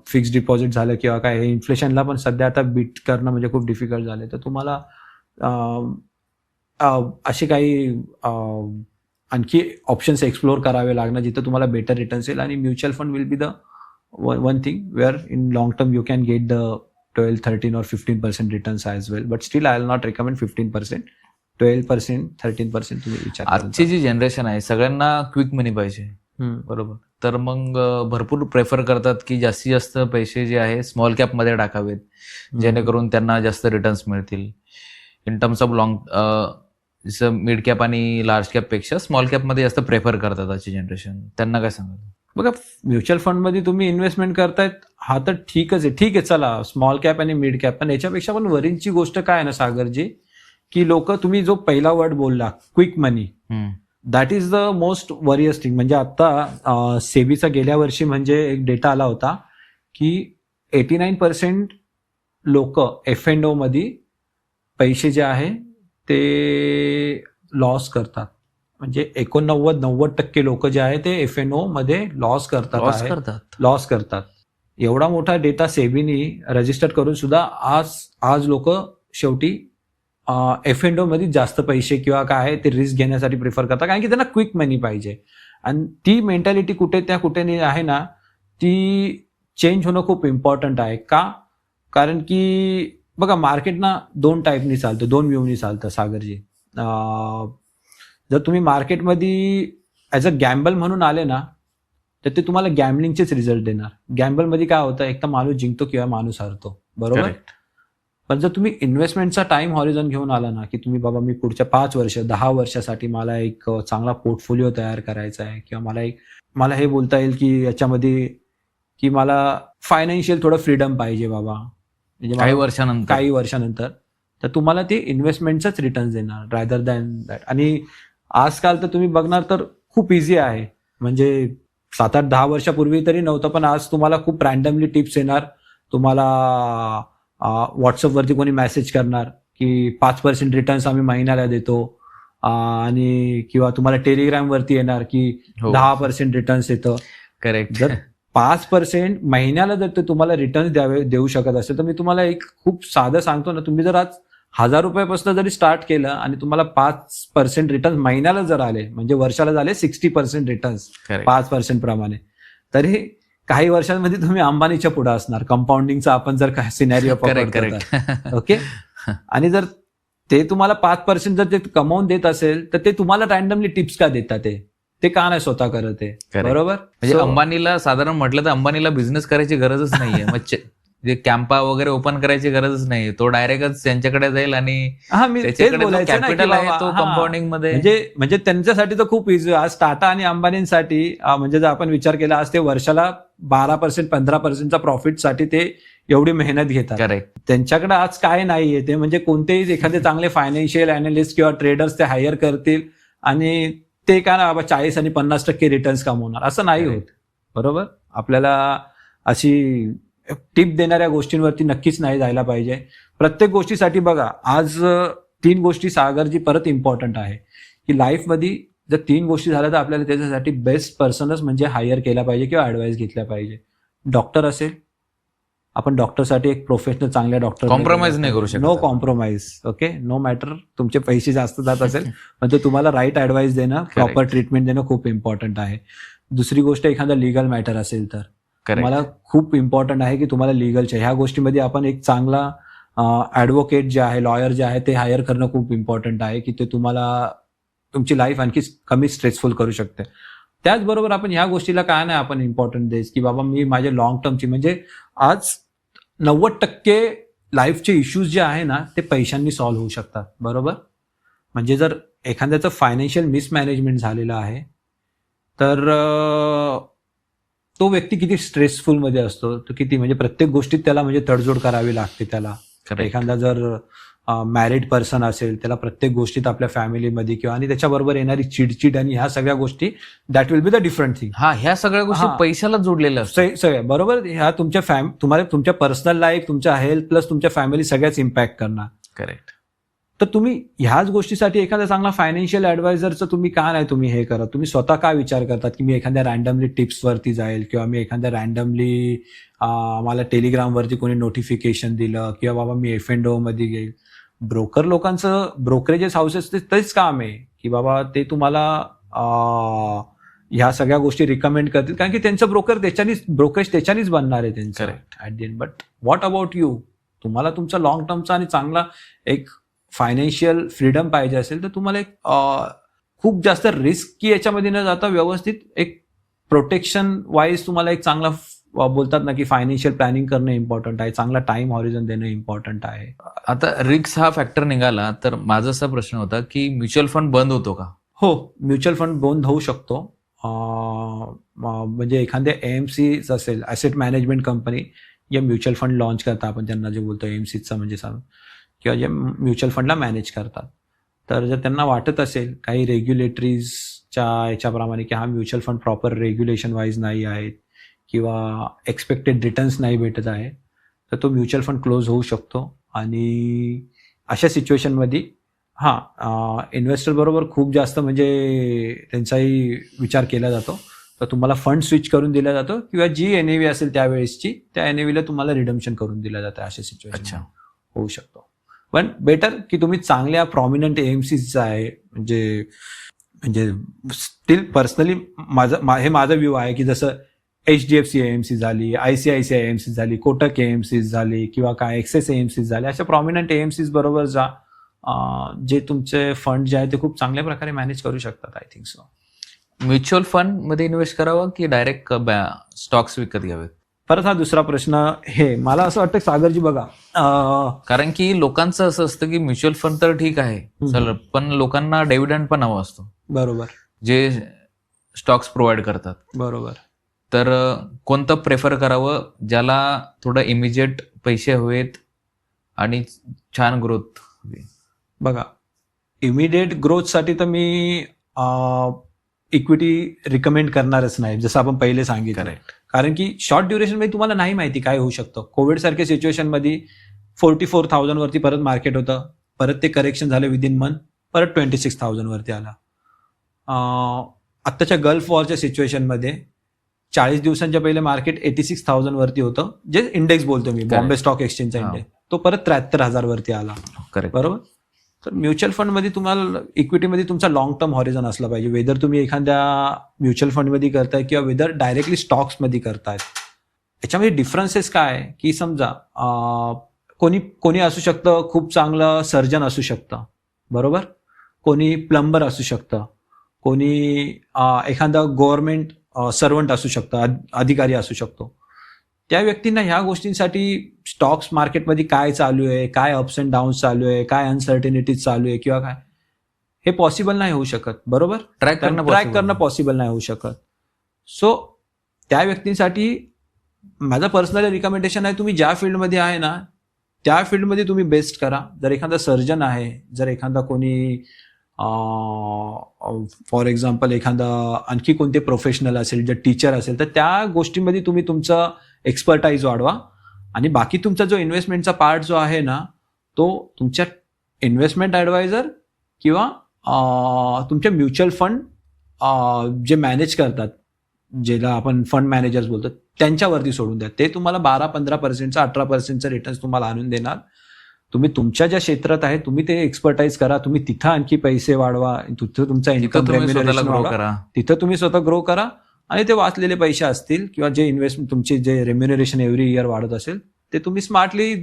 फिक्स डिपॉझिट झालं किंवा काय, हे इन्फ्लेशनला पण सध्या आता बीट करणं म्हणजे खूप डिफिकल्ट झालं. तर तुम्हाला असे काही आणखी ऑप्शन्स एक्सप्लोर करावे लागणार जिथं तुम्हाला बेटर रिटर्न्स येईल. आणि mutual fund will be the one thing where in long term you can get the 12, 13 or 15% returns as well. But still I will not recommend 15%. 12%, 13% तुम्ही विचार. आजची जी जनरेशन आहे सगळ्यांना क्विक मनी पाहिजे, बरोबर. तर मग भरपूर प्रेफर करतात की जास्तीत जास्त पैसे जे आहे स्मॉल कॅप मध्ये टाकावेत, जेणेकरून त्यांना जास्त रिटर्न्स मिळतील. इन टर्म्स ऑफ लॉंग, जसं मिड कॅप आणि लार्ज कॅप पेक्षा स्मॉल कॅप मध्ये जास्त प्रेफर करतात आजची जनरेशन. त्यांना काय सांगाल? बघा, म्युच्युअल फंडमध्ये तुम्ही इन्व्हेस्टमेंट करतायत हा तर ठीकच आहे, ठीक आहे, चला स्मॉल कॅप आणि मिड कॅप. पण याच्यापेक्षा पण वरीलची गोष्ट काय आहे ना सागरजी, की लोक, तुम्ही जो पहिला वर्ड बोलला quick money, that is the most various thing. म्हणजे आता सेबीचा गेल्या वर्षी म्हणजे एक डेटा आला होता की 89% लोक F&O मध्ये पैसे जे आहे ते लॉस करतात. म्हणजे 89-90% लोक जे आहे ते F&O मध्ये लॉस करतात. एवढा मोठा डेटा सेबीनी रजिस्टर करून सुद्धा आज लोक शेवटी F&O मध्ये जास्त पैसे किंवा काय आहे ते रिस्क घेण्यासाठी प्रिफर करतात, कारण की त्यांना क्विक मनी पाहिजे. आणि ती मेंटॅलिटी कुठे नाही आहे ना, ती चेंज होणं खूप इम्पॉर्टंट आहे. का? कारण की बघा, मार्केट ना 2 टाईपनी चालतं, 2 व्ह्यूनी चालतं सागरजी. जर तुम्ही मार्केटमध्ये ॲज अ गॅम्बल म्हणून आले ना तर ते तुम्हाला गॅम्बलिंगचेच रिझल्ट देणार. गॅम्बलमध्ये काय होतं, एक तर माणूस जिंकतो किंवा माणूस हरतो, बरोबर. पण जर तुम्ही इन्व्हेस्टमेंटचा टाइम हॉरिझॉन घेऊन आला ना, की तुम्ही बाबा मी पुढच्या 5 वर्ष 10 वर्षासाठी मला एक चांगला पोर्टफोलिओ तयार करायचा आहे, किंवा मला हे बोलता येईल की याच्यामध्ये की मला फायनान्शियल थोडं फ्रीडम पाहिजे बाबा, म्हणजे काही वर्षानंतर, तर तुम्हाला ते इन्व्हेस्टमेंटचंच रिटर्न्स देणार रादर दॅन दॅट. आणि आजकाल तर तुम्ही बघणार तर खूप इझी आहे. म्हणजे 7-8-10 वर्षापूर्वी तरी नव्हतं, पण आज तुम्हाला खूप रॅन्डमली टिप्स येणार. तुम्हाला व्हॉट्सअपवरती कोणी मेसेज करणार की 5% रिटर्न्स आम्ही महिन्याला देतो, आणि किंवा तुम्हाला टेलिग्रामवरती येणार की 10% रिटर्न्स येतं. करेक्ट. जर 5% महिन्याला जर ते तुम्हाला रिटर्न्स देऊ शकत असेल तर मी तुम्हाला एक खूप साधं सांगतो ना, तुम्ही जर आज 1,000 रुपयापासून जरी स्टार्ट केलं आणि तुम्हाला 5% रिटर्न्स महिन्याला जर आले, म्हणजे वर्षाला झाले 60% रिटर्न्स 5% प्रमाणे, तरी काही वर्षांमध्ये तुम्ही अंबानीच्या पुढे असणार. कंपाऊंडिंगचा आपण जर काही सिनॅरिओ पकडतो, ओके. आणि जर ते तुम्हाला 5% जर ते कमावून देत असेल तर ते तुम्हाला रॅन्डमली टिप्स का देतात, ते का नाही स्वतः करत आहे, बरोबर. म्हणजे अंबानीला साधारण म्हटलं तर अंबानीला बिझनेस करायची गरजच नाहीये, म्हणजे कॅम्पा वगैरे ओपन करायची गरजच नाही. तो डायरेक्टच त्यांच्याकडे जाईल आणि कॅपिटल आहे तो कंपाऊंडिंग मध्ये. म्हणजे त्यांच्यासाठी तर खूप इझी. आज टाटा आणि अंबानींसाठी म्हणजे जर आपण विचार केला, आज ते वर्षाला 12% 15%चा प्रॉफिटसाठी ते एवढी मेहनत घेतात. करेक्ट. त्यांच्याकडे आज काय नाहीये, ते म्हणजे कोणतेही एखादे चांगले फायनान्शियल अनालिस्ट किंवा ट्रेडर्स ते हायर करतील आणि ते काय ना बाबा 40 आणि 50% रिटर्न्स कमवणार, असं नाही होत, बरोबर. आपल्याला अशी टिप देणाऱ्या गोष्टींवरती नक्कीच नाही जायला पाहिजे. प्रत्येक गोष्टीसाठी बघा, आज 3 गोष्टी सागरजी परत इम्पॉर्टंट आहे की लाईफमध्ये जर 3 गोष्टी झाल्या तर आपल्याला त्याच्यासाठी बेस्ट पर्सनच म्हणजे हायर केला पाहिजे किंवा ऍडवाइस घेतल्या पाहिजे. डॉक्टर असेल, आपण डॉक्टरसाठी एक प्रोफेशनल चांगल्या डॉक्टर, कॉम्प्रोमाइज नाही करू शकत. No compromise, okay. No matter तुमचे पैसे जास्त जात असेल पण ते तुम्हाला राईट ऍडवाइस देणं, प्रॉपर ट्रीटमेंट देणं खूप इम्पॉर्टंट आहे. दुसरी गोष्ट, एखादा लिगल मॅटर असेल तर तुम्हाला खूप इम्पॉर्टंट आहे की तुम्हाला लिगलच्या ह्या गोष्टीमध्ये आपण एक चांगला ॲडव्होकेट जे आहे, लॉयर जे आहे ते हायर करणं खूप इम्पॉर्टंट आहे की ते तुम्हाला तुमची लाईफ आणखी कमी स्ट्रेसफुल करू शकते. त्याचबरोबर आपण ह्या गोष्टीला काय नाही आपण इम्पॉर्टंट देस की बाबा मी माझ्या लॉंग टर्मची, म्हणजे आज 90% लाईफचे इश्यूज जे आहे ना ते पैशांनी सॉल्व्ह होऊ शकतात. बरोबर, म्हणजे जर एखाद्याचं फायनान्शियल मिसमॅनेजमेंट झालेलं आहे तर तो व्यक्ती किती स्ट्रेसफुल मध्ये असतो, तो किती म्हणजे प्रत्येक गोष्टीत त्याला म्हणजे तडजोड करावी लागते त्याला. एखादा जर मॅरिड पर्सन असेल त्याला प्रत्येक गोष्टीत आपल्या फॅमिलीमध्ये किंवा आणि त्याच्याबरोबर येणारी चिडचिड आणि ह्या सगळ्या गोष्टी that will be the different thing. ह्या सगळ्या गोष्टी पैशाला जोडलेल्या असतात सगळ्या. बरोबर, ह्या तुमच्या तुम्हाला तुमच्या पर्सनल लाईफ, तुमच्या हेल्थ प्लस तुमच्या फॅमिली सगळ्याच इम्पॅक्ट करणार. करेक्ट. तर तुम्ही ह्याच गोष्टीसाठी एखादा चांगला फायनान्शियल ऍडवायझरचं तुम्ही का नाही तुम्ही हे करत, तुम्ही स्वतः काय विचार करतात की मी एखाद्या रॅन्डमली टिप्सवरती जाईल किंवा मी एखाद्या रॅन्डमली मला टेलिग्रामवरती कोणी नोटिफिकेशन दिलं किंवा बाबा मी F&O मध्ये घेईल. ब्रोकर लोकांचं, ब्रोकरेजेस हाऊसेस तेच काम आहे की बाबा ते तुम्हाला ह्या सगळ्या गोष्टी रिकमेंड करतील कारण की त्यांचं ब्रोकरेज त्याच्यानीच बनणार आहे त्यांचं at the end. But what about you, तुम्हाला तुमचा लॉंग टर्मचा आणि चांगला एक फायनान्शियल फ्रीडम पाहिजे असेल तर तुम्हाला एक खूप जास्त रिस्क की याच्यामध्ये न जाता व्यवस्थित एक प्रोटेक्शन वाईज तुम्हाला एक चांगला बोलतात ना की फायनान्शियल प्लॅनिंग करणं इम्पॉर्टंट आहे, चांगला टाइम हॉरिझन देणं इम्पॉर्टंट आहे. आता रिस्क हा फॅक्टर निघाला तर माझा असा प्रश्न होता की म्युच्युअल फंड बंद होतो का? हो, म्युच्युअल फंड बंद होऊ शकतो. म्हणजे एखाद्या AMC's असेल, ॲसेट मॅनेजमेंट कंपनी, या म्युच्युअल फंड लॉन्च करतात आपण त्यांना जे बोलतो AMCचा म्हणजे सांग, किंवा जे म्युच्युअल फंडला मॅनेज करतात. तर जर त्यांना वाटत असेल काही रेग्युलेटरीजच्या याच्याप्रमाणे की हा mutual fund proper regulation wise नाही आहेत किंवा एक्सपेक्टेड रिटर्न्स नाही भेटत आहे तर तो म्युच्युअल फंड क्लोज होऊ शकतो. आणि अशा सिच्युएशनमध्ये इन्व्हेस्टर बरोबर खूप जास्त म्हणजे त्यांचाही विचार केला जातो. तर तुम्हाला फंड स्विच करून दिला जातो किंवा जी NAV असेल त्यावेळेसची त्या NAVला तुम्हाला रिडम्शन करून दिलं जातं. अशा सिच्युएशन होऊ शकतो. पण बेटर की तुम्ही चांगल्या प्रॉमिनंट AMC's आहे, म्हणजे स्टील पर्सनली हे माझा व्ह्यू आहे की जसं HDFC AMC झाली, ICICI AMC झाली, कोटक AMC झाली किंवा काय एक्सेस AMC झाले, अशा प्रॉमिनंट AMC's बरोबर जा जे तुमचे फंड जे आहे ते खूप चांगल्या प्रकारे मॅनेज करू शकतात. I think so. Mutual fund मध्ये इन्व्हेस्ट करावं की डायरेक्ट स्टॉक्स विकत घ्यावेत? परत हा दुसरा प्रश्न. हे मला असं वाटतं सागरजी बघा, कारण की लोकांचं असं असतं की म्युच्युअल फंड तर ठीक आहे चल, पण लोकांना डिव्हिडंड पण हवा असतो. बरोबर, जे स्टॉक्स प्रोव्हाइड करतात. बरोबर. तर कोणतं प्रेफर करावं ज्याला थोडं इमिजिएट पैसे हवेत आणि छान ग्रोथ हवी? बघा, इमिडिएट ग्रोथसाठी तर मी इक्विटी रिकमेंड करणारच नाही, जसं आपण पहिले सांगितलं. कारण की शॉर्ट ड्युरेशनमध्ये तुम्हाला नाही माहिती काय होऊ शकतं. कोविड सारख्या सिच्युएशनमध्ये 44,000 वरती परत मार्केट होतं, परत ते करेक्शन झालं विदिन मंथ, परत 26,000 वरती आला. आत्ताच्या गल्फ वॉरच्या सिच्युएशनमध्ये 40 दिवसांच्या पहिले मार्केट 86,000 वरती होतं, जे इंडेक्स बोलतो मी, बॉम्बे स्टॉक एक्सचेंजचा इंडेक्स, तो परत 73,000 वरती आला. बरोबर. तर म्युच्युअल फंडमध्ये तुम्हाला इक्विटीमध्ये तुमचा लॉंग टर्म हॉरिझन असला पाहिजे, वेदर तुम्ही एखाद्या म्युच्युअल फंडमध्ये करताय किंवा वेदर डायरेक्टली स्टॉक्समध्ये करतायत. याच्यामध्ये डिफरन्सेस काय आहे की समजा कोणी असू शकतं खूप चांगलं सर्जन असू शकतं, बरोबर, कोणी प्लंबर असू शकतं, कोणी एखादा गव्हर्नमेंट सर्वंट असू शकतं, अधिकारी असू शकतो. त्या व्यक्तींना ह्या गोष्टींसाठी स्टॉक्स मार्केटमध्ये काय चालू आहे, काय अप्स अँड डाऊन्स चालू आहे, काय अनसर्टिनिटीज चालू आहे किंवा काय, हे पॉसिबल नाही होऊ शकत. बरोबर, ट्रॅक करणं पॉसिबल नाही होऊ शकत. सो त्या व्यक्तींसाठी माझं पर्सनल रिकमेंडेशन आहे, तुम्ही ज्या फील्डमध्ये आहे ना त्या फील्डमध्ये तुम्ही बेस्ट करा. जर एखादा सर्जन आहे, जर एखादा कोणी फॉर एक्झाम्पल एखादा आणखी कोणते प्रोफेशनल असेल, जर टीचर असेल, तर त्या गोष्टींमध्ये तुम्ही तुमचं एक्सपर्टाईज वाढवा. आणि बाकी तुमचा जो इन्व्हेस्टमेंटचा पार्ट जो आहे ना तो तुमच्या इन्व्हेस्टमेंट ॲडवायझर किंवा तुमच्या म्युच्युअल फंड जे मॅनेज करतात, ज्याला आपण फंड मॅनेजर्स बोलतो, त्यांच्यावरती सोडून द्या. ते तुम्हाला 12-15%, 18% रिटर्न्स तुम्हाला आणून देणार. तुम्ही तुमच्या ज्या क्षेत्रात आहे तुम्ही ते एक्सपर्टाईज करा, तुम्ही तिथं आणखी पैसे वाढवा, तिथं तुमचा इन्कम रेम्युनरेशन वाढवा, तिथं तुम्ही स्वतः ग्रो करा आणि ते वाचलेले पैसे असतील किंवा जे इन्व्हेस्टमेंट तुमचे जे रेम्युनरेशन एव्हरी इयर वाढत असेल ते तुम्ही स्मार्टली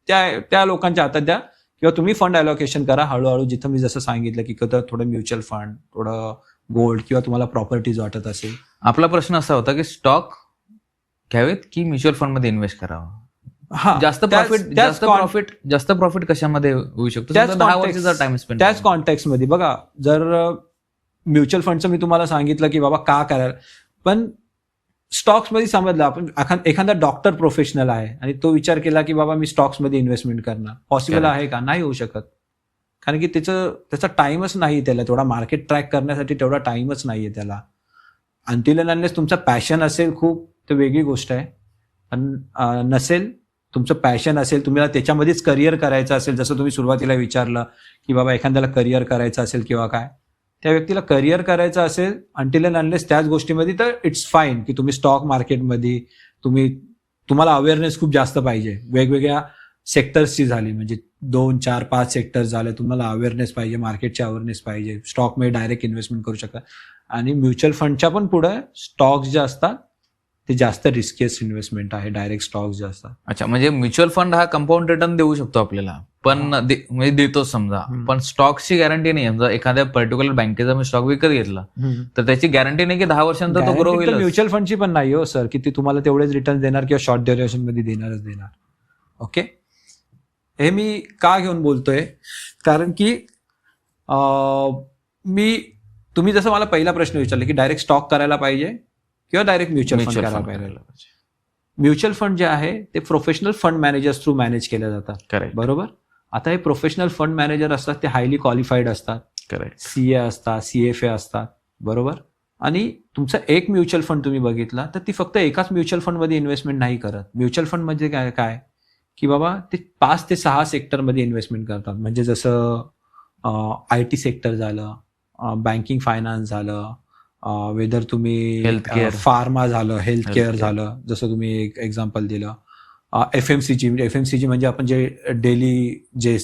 त्या लोकांच्या हातात द्या, किंवा तुम्ही फंड अलोकेशन करा हळूहळू. जिथं मी जसं सांगितलं की थोडं म्युच्युअल फंड, थोडं गोल्ड, किंवा तुम्हाला प्रॉपर्टीज वाटत असेल. आपला प्रश्न असा होता की स्टॉक घ्यावेत की म्युच्युअल फंड मध्ये इन्व्हेस्ट करावं. हा, जास्त प्रॉफिट कशामध्ये होऊ शकतो? 10 वर्षाचा टाइम स्पेंड. त्याच कॉन्टेक्स्ट मध्ये बघा, जर म्युच्युअल फंडचं मी तुम्हाला सांगितलं की बाबा का करायला, पण स्टॉक्स मध्ये समजलं आपण एखादा डॉक्टर प्रोफेशनल आहे आणि तो विचार केला की बाबा मी स्टॉक्स मध्ये इन्व्हेस्टमेंट करणार, पॉसिबल आहे का? नाही होऊ शकत. कारण की त्याचा टाइमच नाही, त्याला तेवढा मार्केट ट्रॅक करण्यासाठी तेवढा टाइमच नाहीये त्याला. अनटिल अनलेस तुमचं पॅशन असेल खूप, तर वेगळी गोष्ट आहे. पण नसेल, तुमचं पॅशन असेल, तुम्हाला त्याच्यामध्येच करिअर करायचं असेल, जसं तुम्ही सुरुवातीला विचारलं की बाबा एखाद्याला करिअर करायचं असेल किंवा काय, त्या व्यक्तीला करिअर करायचं असेल अनटिल अँड अनलेस त्याच गोष्टीमध्ये, तर इट्स फाईन की तुम्ही स्टॉक मार्केटमध्ये तुम्हाला अवेअरनेस खूप जास्त पाहिजे. वेगवेगळ्या सेक्टर्सची झाली, म्हणजे 2, 4, 5 सेक्टर्स झाले, तुम्हाला अवेअरनेस पाहिजे, मार्केटची अवेअरनेस पाहिजे. स्टॉकमध्ये डायरेक्ट इन्व्हेस्टमेंट करू शकता. आणि म्युच्युअल फंडच्या पण पुढे स्टॉक्स जे असतात ते जास्त रिस्कियस्ट इन्व्हेस्टमेंट आहे, डायरेक्ट स्टॉक्स जे असतात. अच्छा, म्हणजे म्युच्युअल फंड हा कंपाऊंड रिटर्न देऊ शकतो आपल्याला, पण म्हणजे देतो समजा, पण स्टॉक्सची गॅरंटी नाही. समजा एखाद्या पर्टिक्युलर बँकेचा मी स्टॉक विकत घेतला तर त्याची गॅरंटी नाही की 10 वर्षांनंतर तो ग्रो होईल. म्युच्युअल फंडची पण नाही हो सर, की ती तुम्हाला तेवढेच रिटर्न देणार किंवा शॉर्ट ड्युरेशन मध्ये देणार. ओके, हे मी का घेऊन बोलतोय, कारण की तुम्ही जसं मला पहिला प्रश्न विचारला की डायरेक्ट स्टॉक करायला पाहिजे किंवा डायरेक्ट म्युच्युअल फंड करायला पाहिजे. म्युच्युअल फंड जे आहे ते professional fund managers through manage केले जातात. करेक्ट. बरोबर. आता हे प्रोफेशनल फंड मॅनेजर असतात ते हायली क्वालिफाईड असतात. करेक्ट. CA असतात, CFA असतात. बरोबर. आणि तुमचा एक म्युच्युअल फंड तुम्ही बघितला तर ती फक्त एकाच म्युच्युअल फंडमध्ये इन्व्हेस्टमेंट नाही करत. म्युच्युअल फंड म्हणजे काय की बाबा ते 5 ते 6 सेक्टरमध्ये इन्व्हेस्टमेंट करतात. म्हणजे जसं IT सेक्टर झालं, बँकिंग फायनान्स झालं, वेदर तुम्ही हेल्थकेअर, फार्मा झालं, हेल्थकेअर झालं, जसं तुम्ही एक एक्झाम्पल दिलं. FMCG म्हणजे आपण जे डेली जे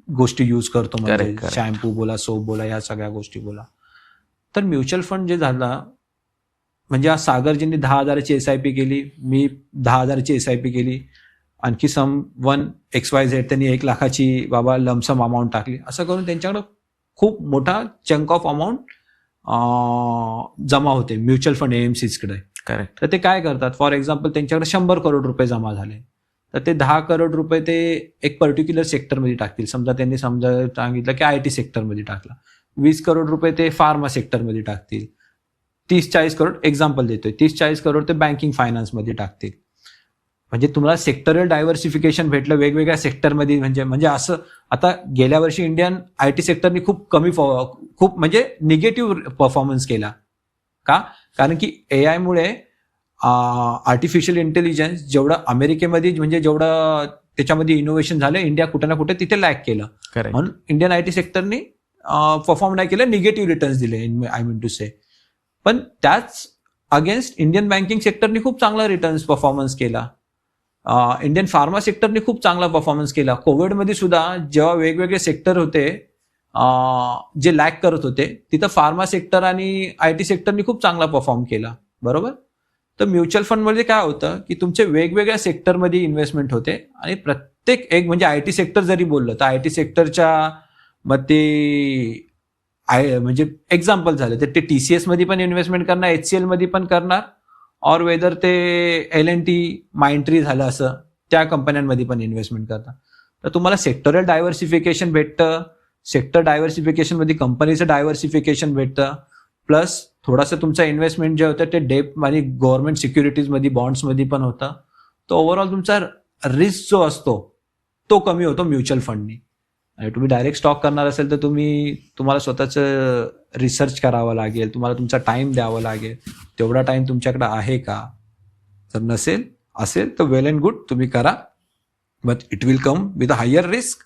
गोष्टी यूज करतो, म्हणजे शॅम्पू बोला, सोप बोला, या सगळ्या गोष्टी बोला. तर म्युच्युअल फंड जे झाला, म्हणजे आज सागरजींनी 10,000ची SIP केली, मी 10,000ची SIP केली, आणखी वन XYZ त्यांनी 1 लाखाची बाबा लमसम अमाऊंट टाकली. असं करून त्यांच्याकडे खूप मोठा चंक ऑफ अमाऊंट जमा होते म्युच्युअल फंड AMCकडे. करेक्ट. तर ते काय करतात, फॉर एक्झाम्पल त्यांच्याकडे 100 करोड रुपये जमा झाले, तर ते 10 करोड रुपये ते एक पर्टिक्युलर सेक्टरमध्ये टाकतील. समजा त्यांनी सांगितलं की IT सेक्टरमध्ये टाकला. 20 करोड रुपये ते फार्मा सेक्टरमध्ये टाकतील. 30-40 करोड, एक्झाम्पल देतोय, 30-40 करोड ते बँकिंग फायनान्समध्ये टाकतील. म्हणजे तुम्हाला सेक्टरल डायव्हर्सिफिकेशन भेटलं वेगवेगळ्या सेक्टरमध्ये. म्हणजे असं आता गेल्या वर्षी इंडियन IT सेक्टरनी खूप म्हणजे निगेटिव्ह परफॉर्मन्स केला. का? कारण की AI मुळे आर्टिफिशियल इंटेलिजन्स जेवढं अमेरिकेमध्ये, म्हणजे जेवढं त्याच्यामध्ये इनोव्हेशन झालं, इंडिया कुठे ना कुठे तिथे लॅक केलं. म्हणून इंडियन IT सेक्टरनी परफॉर्म नाही केलं, निगेटिव्ह रिटर्न्स दिले, आय मीन टू से. पण त्याच अगेन्स्ट इंडियन बँकिंग सेक्टरनी खूप चांगला रिटर्न्स परफॉर्मन्स केला. इंडियन फार्मा सेक्टरने खूप चांगला परफॉर्मन्स केला. कोविडमध्ये सुद्धा जेव्हा वेगवेगळे सेक्टर होते जे लॅक करत होते, तिथं फार्मा सेक्टर आणि IT सेक्टरनी खूप चांगला परफॉर्म केला. बरोबर. तर म्युच्युअल फंडमध्ये काय होतं की तुमचे वेगवेगळ्या सेक्टरमध्ये इन्व्हेस्टमेंट होते, आणि प्रत्येक एक, म्हणजे IT सेक्टर जरी बोललं तर IT सेक्टरच्या मग ते म्हणजे एक्झाम्पल झालं तर ते TCS मध्ये पण इन्व्हेस्टमेंट करणार, HCL मध्ये पण करणार, और वेदर ते L&T, माइंडट्री झालं, असं त्या कंपन्यांमध्ये पण इन्व्हेस्टमेंट करतात. तर तुम्हाला सेक्टरल डायव्हर्सिफिकेशन भेटतं, सेक्टर डायव्हर्सिफिकेशन मध्ये कंपनीचं डायव्हर्सिफिकेशन भेटतं, प्लस थोडासा तुमचा इन्व्हेस्टमेंट जे होतं ते डेट आणि गव्हर्नमेंट सिक्युरिटीजमध्ये, बॉन्ड्समध्ये पण होतं. तर ओव्हरऑल तुमचा रिस्क जो असतो तो कमी होतो म्युच्युअल फंडनी. आणि तुम्ही डायरेक्ट स्टॉक करणार असेल तर तुम्हाला स्वतःचं रिसर्च करावं लागेल, तुम्हाला तुमचा टाइम द्यावा लागेल. तेवढा टाइम तुमच्याकडे आहे का? जर असेल तर वेल अँड गुड, तुम्ही करा, but it will come with a higher risk.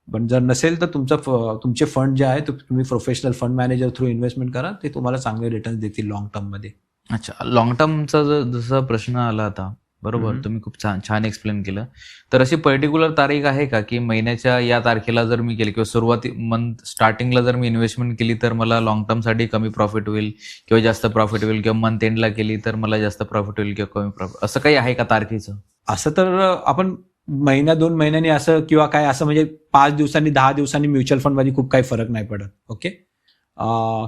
पण जर नसेल तर तुमचे फंड जे आहे तुम्ही professional fund manager through investment करा, ते तुम्हाला चांगले रिटर्न देतील लॉंग टर्म मध्ये. अच्छा, लॉंग टर्मचा जसा प्रश्न आला आता, बरोबर. हम्म. तुम्ही खूप छान एक्सप्लेन केलं. तर अशी पर्टिक्युलर तारीख आहे का, की महिन्याच्या या तारखेला जर मी केली किंवा मंथ स्टार्टिंगला जर मी इन्व्हेस्टमेंट केली तर मला लॉंग टर्मसाठी कमी प्रॉफिट होईल किंवा जास्त प्रॉफिट होईल, किंवा मंथ एंडला केली तर मला जास्त प्रॉफिट होईल किंवा कमी प्रॉफिट, असं काही आहे का तारखेचं? असं तर आपण महिना 2 महिन्यांनी असं किंवा काय असं म्हणजे 5 दिवसांनी 10 दिवसांनी म्युच्युअल फंड मध्ये खूप काही फरक नाही पडत. ओके.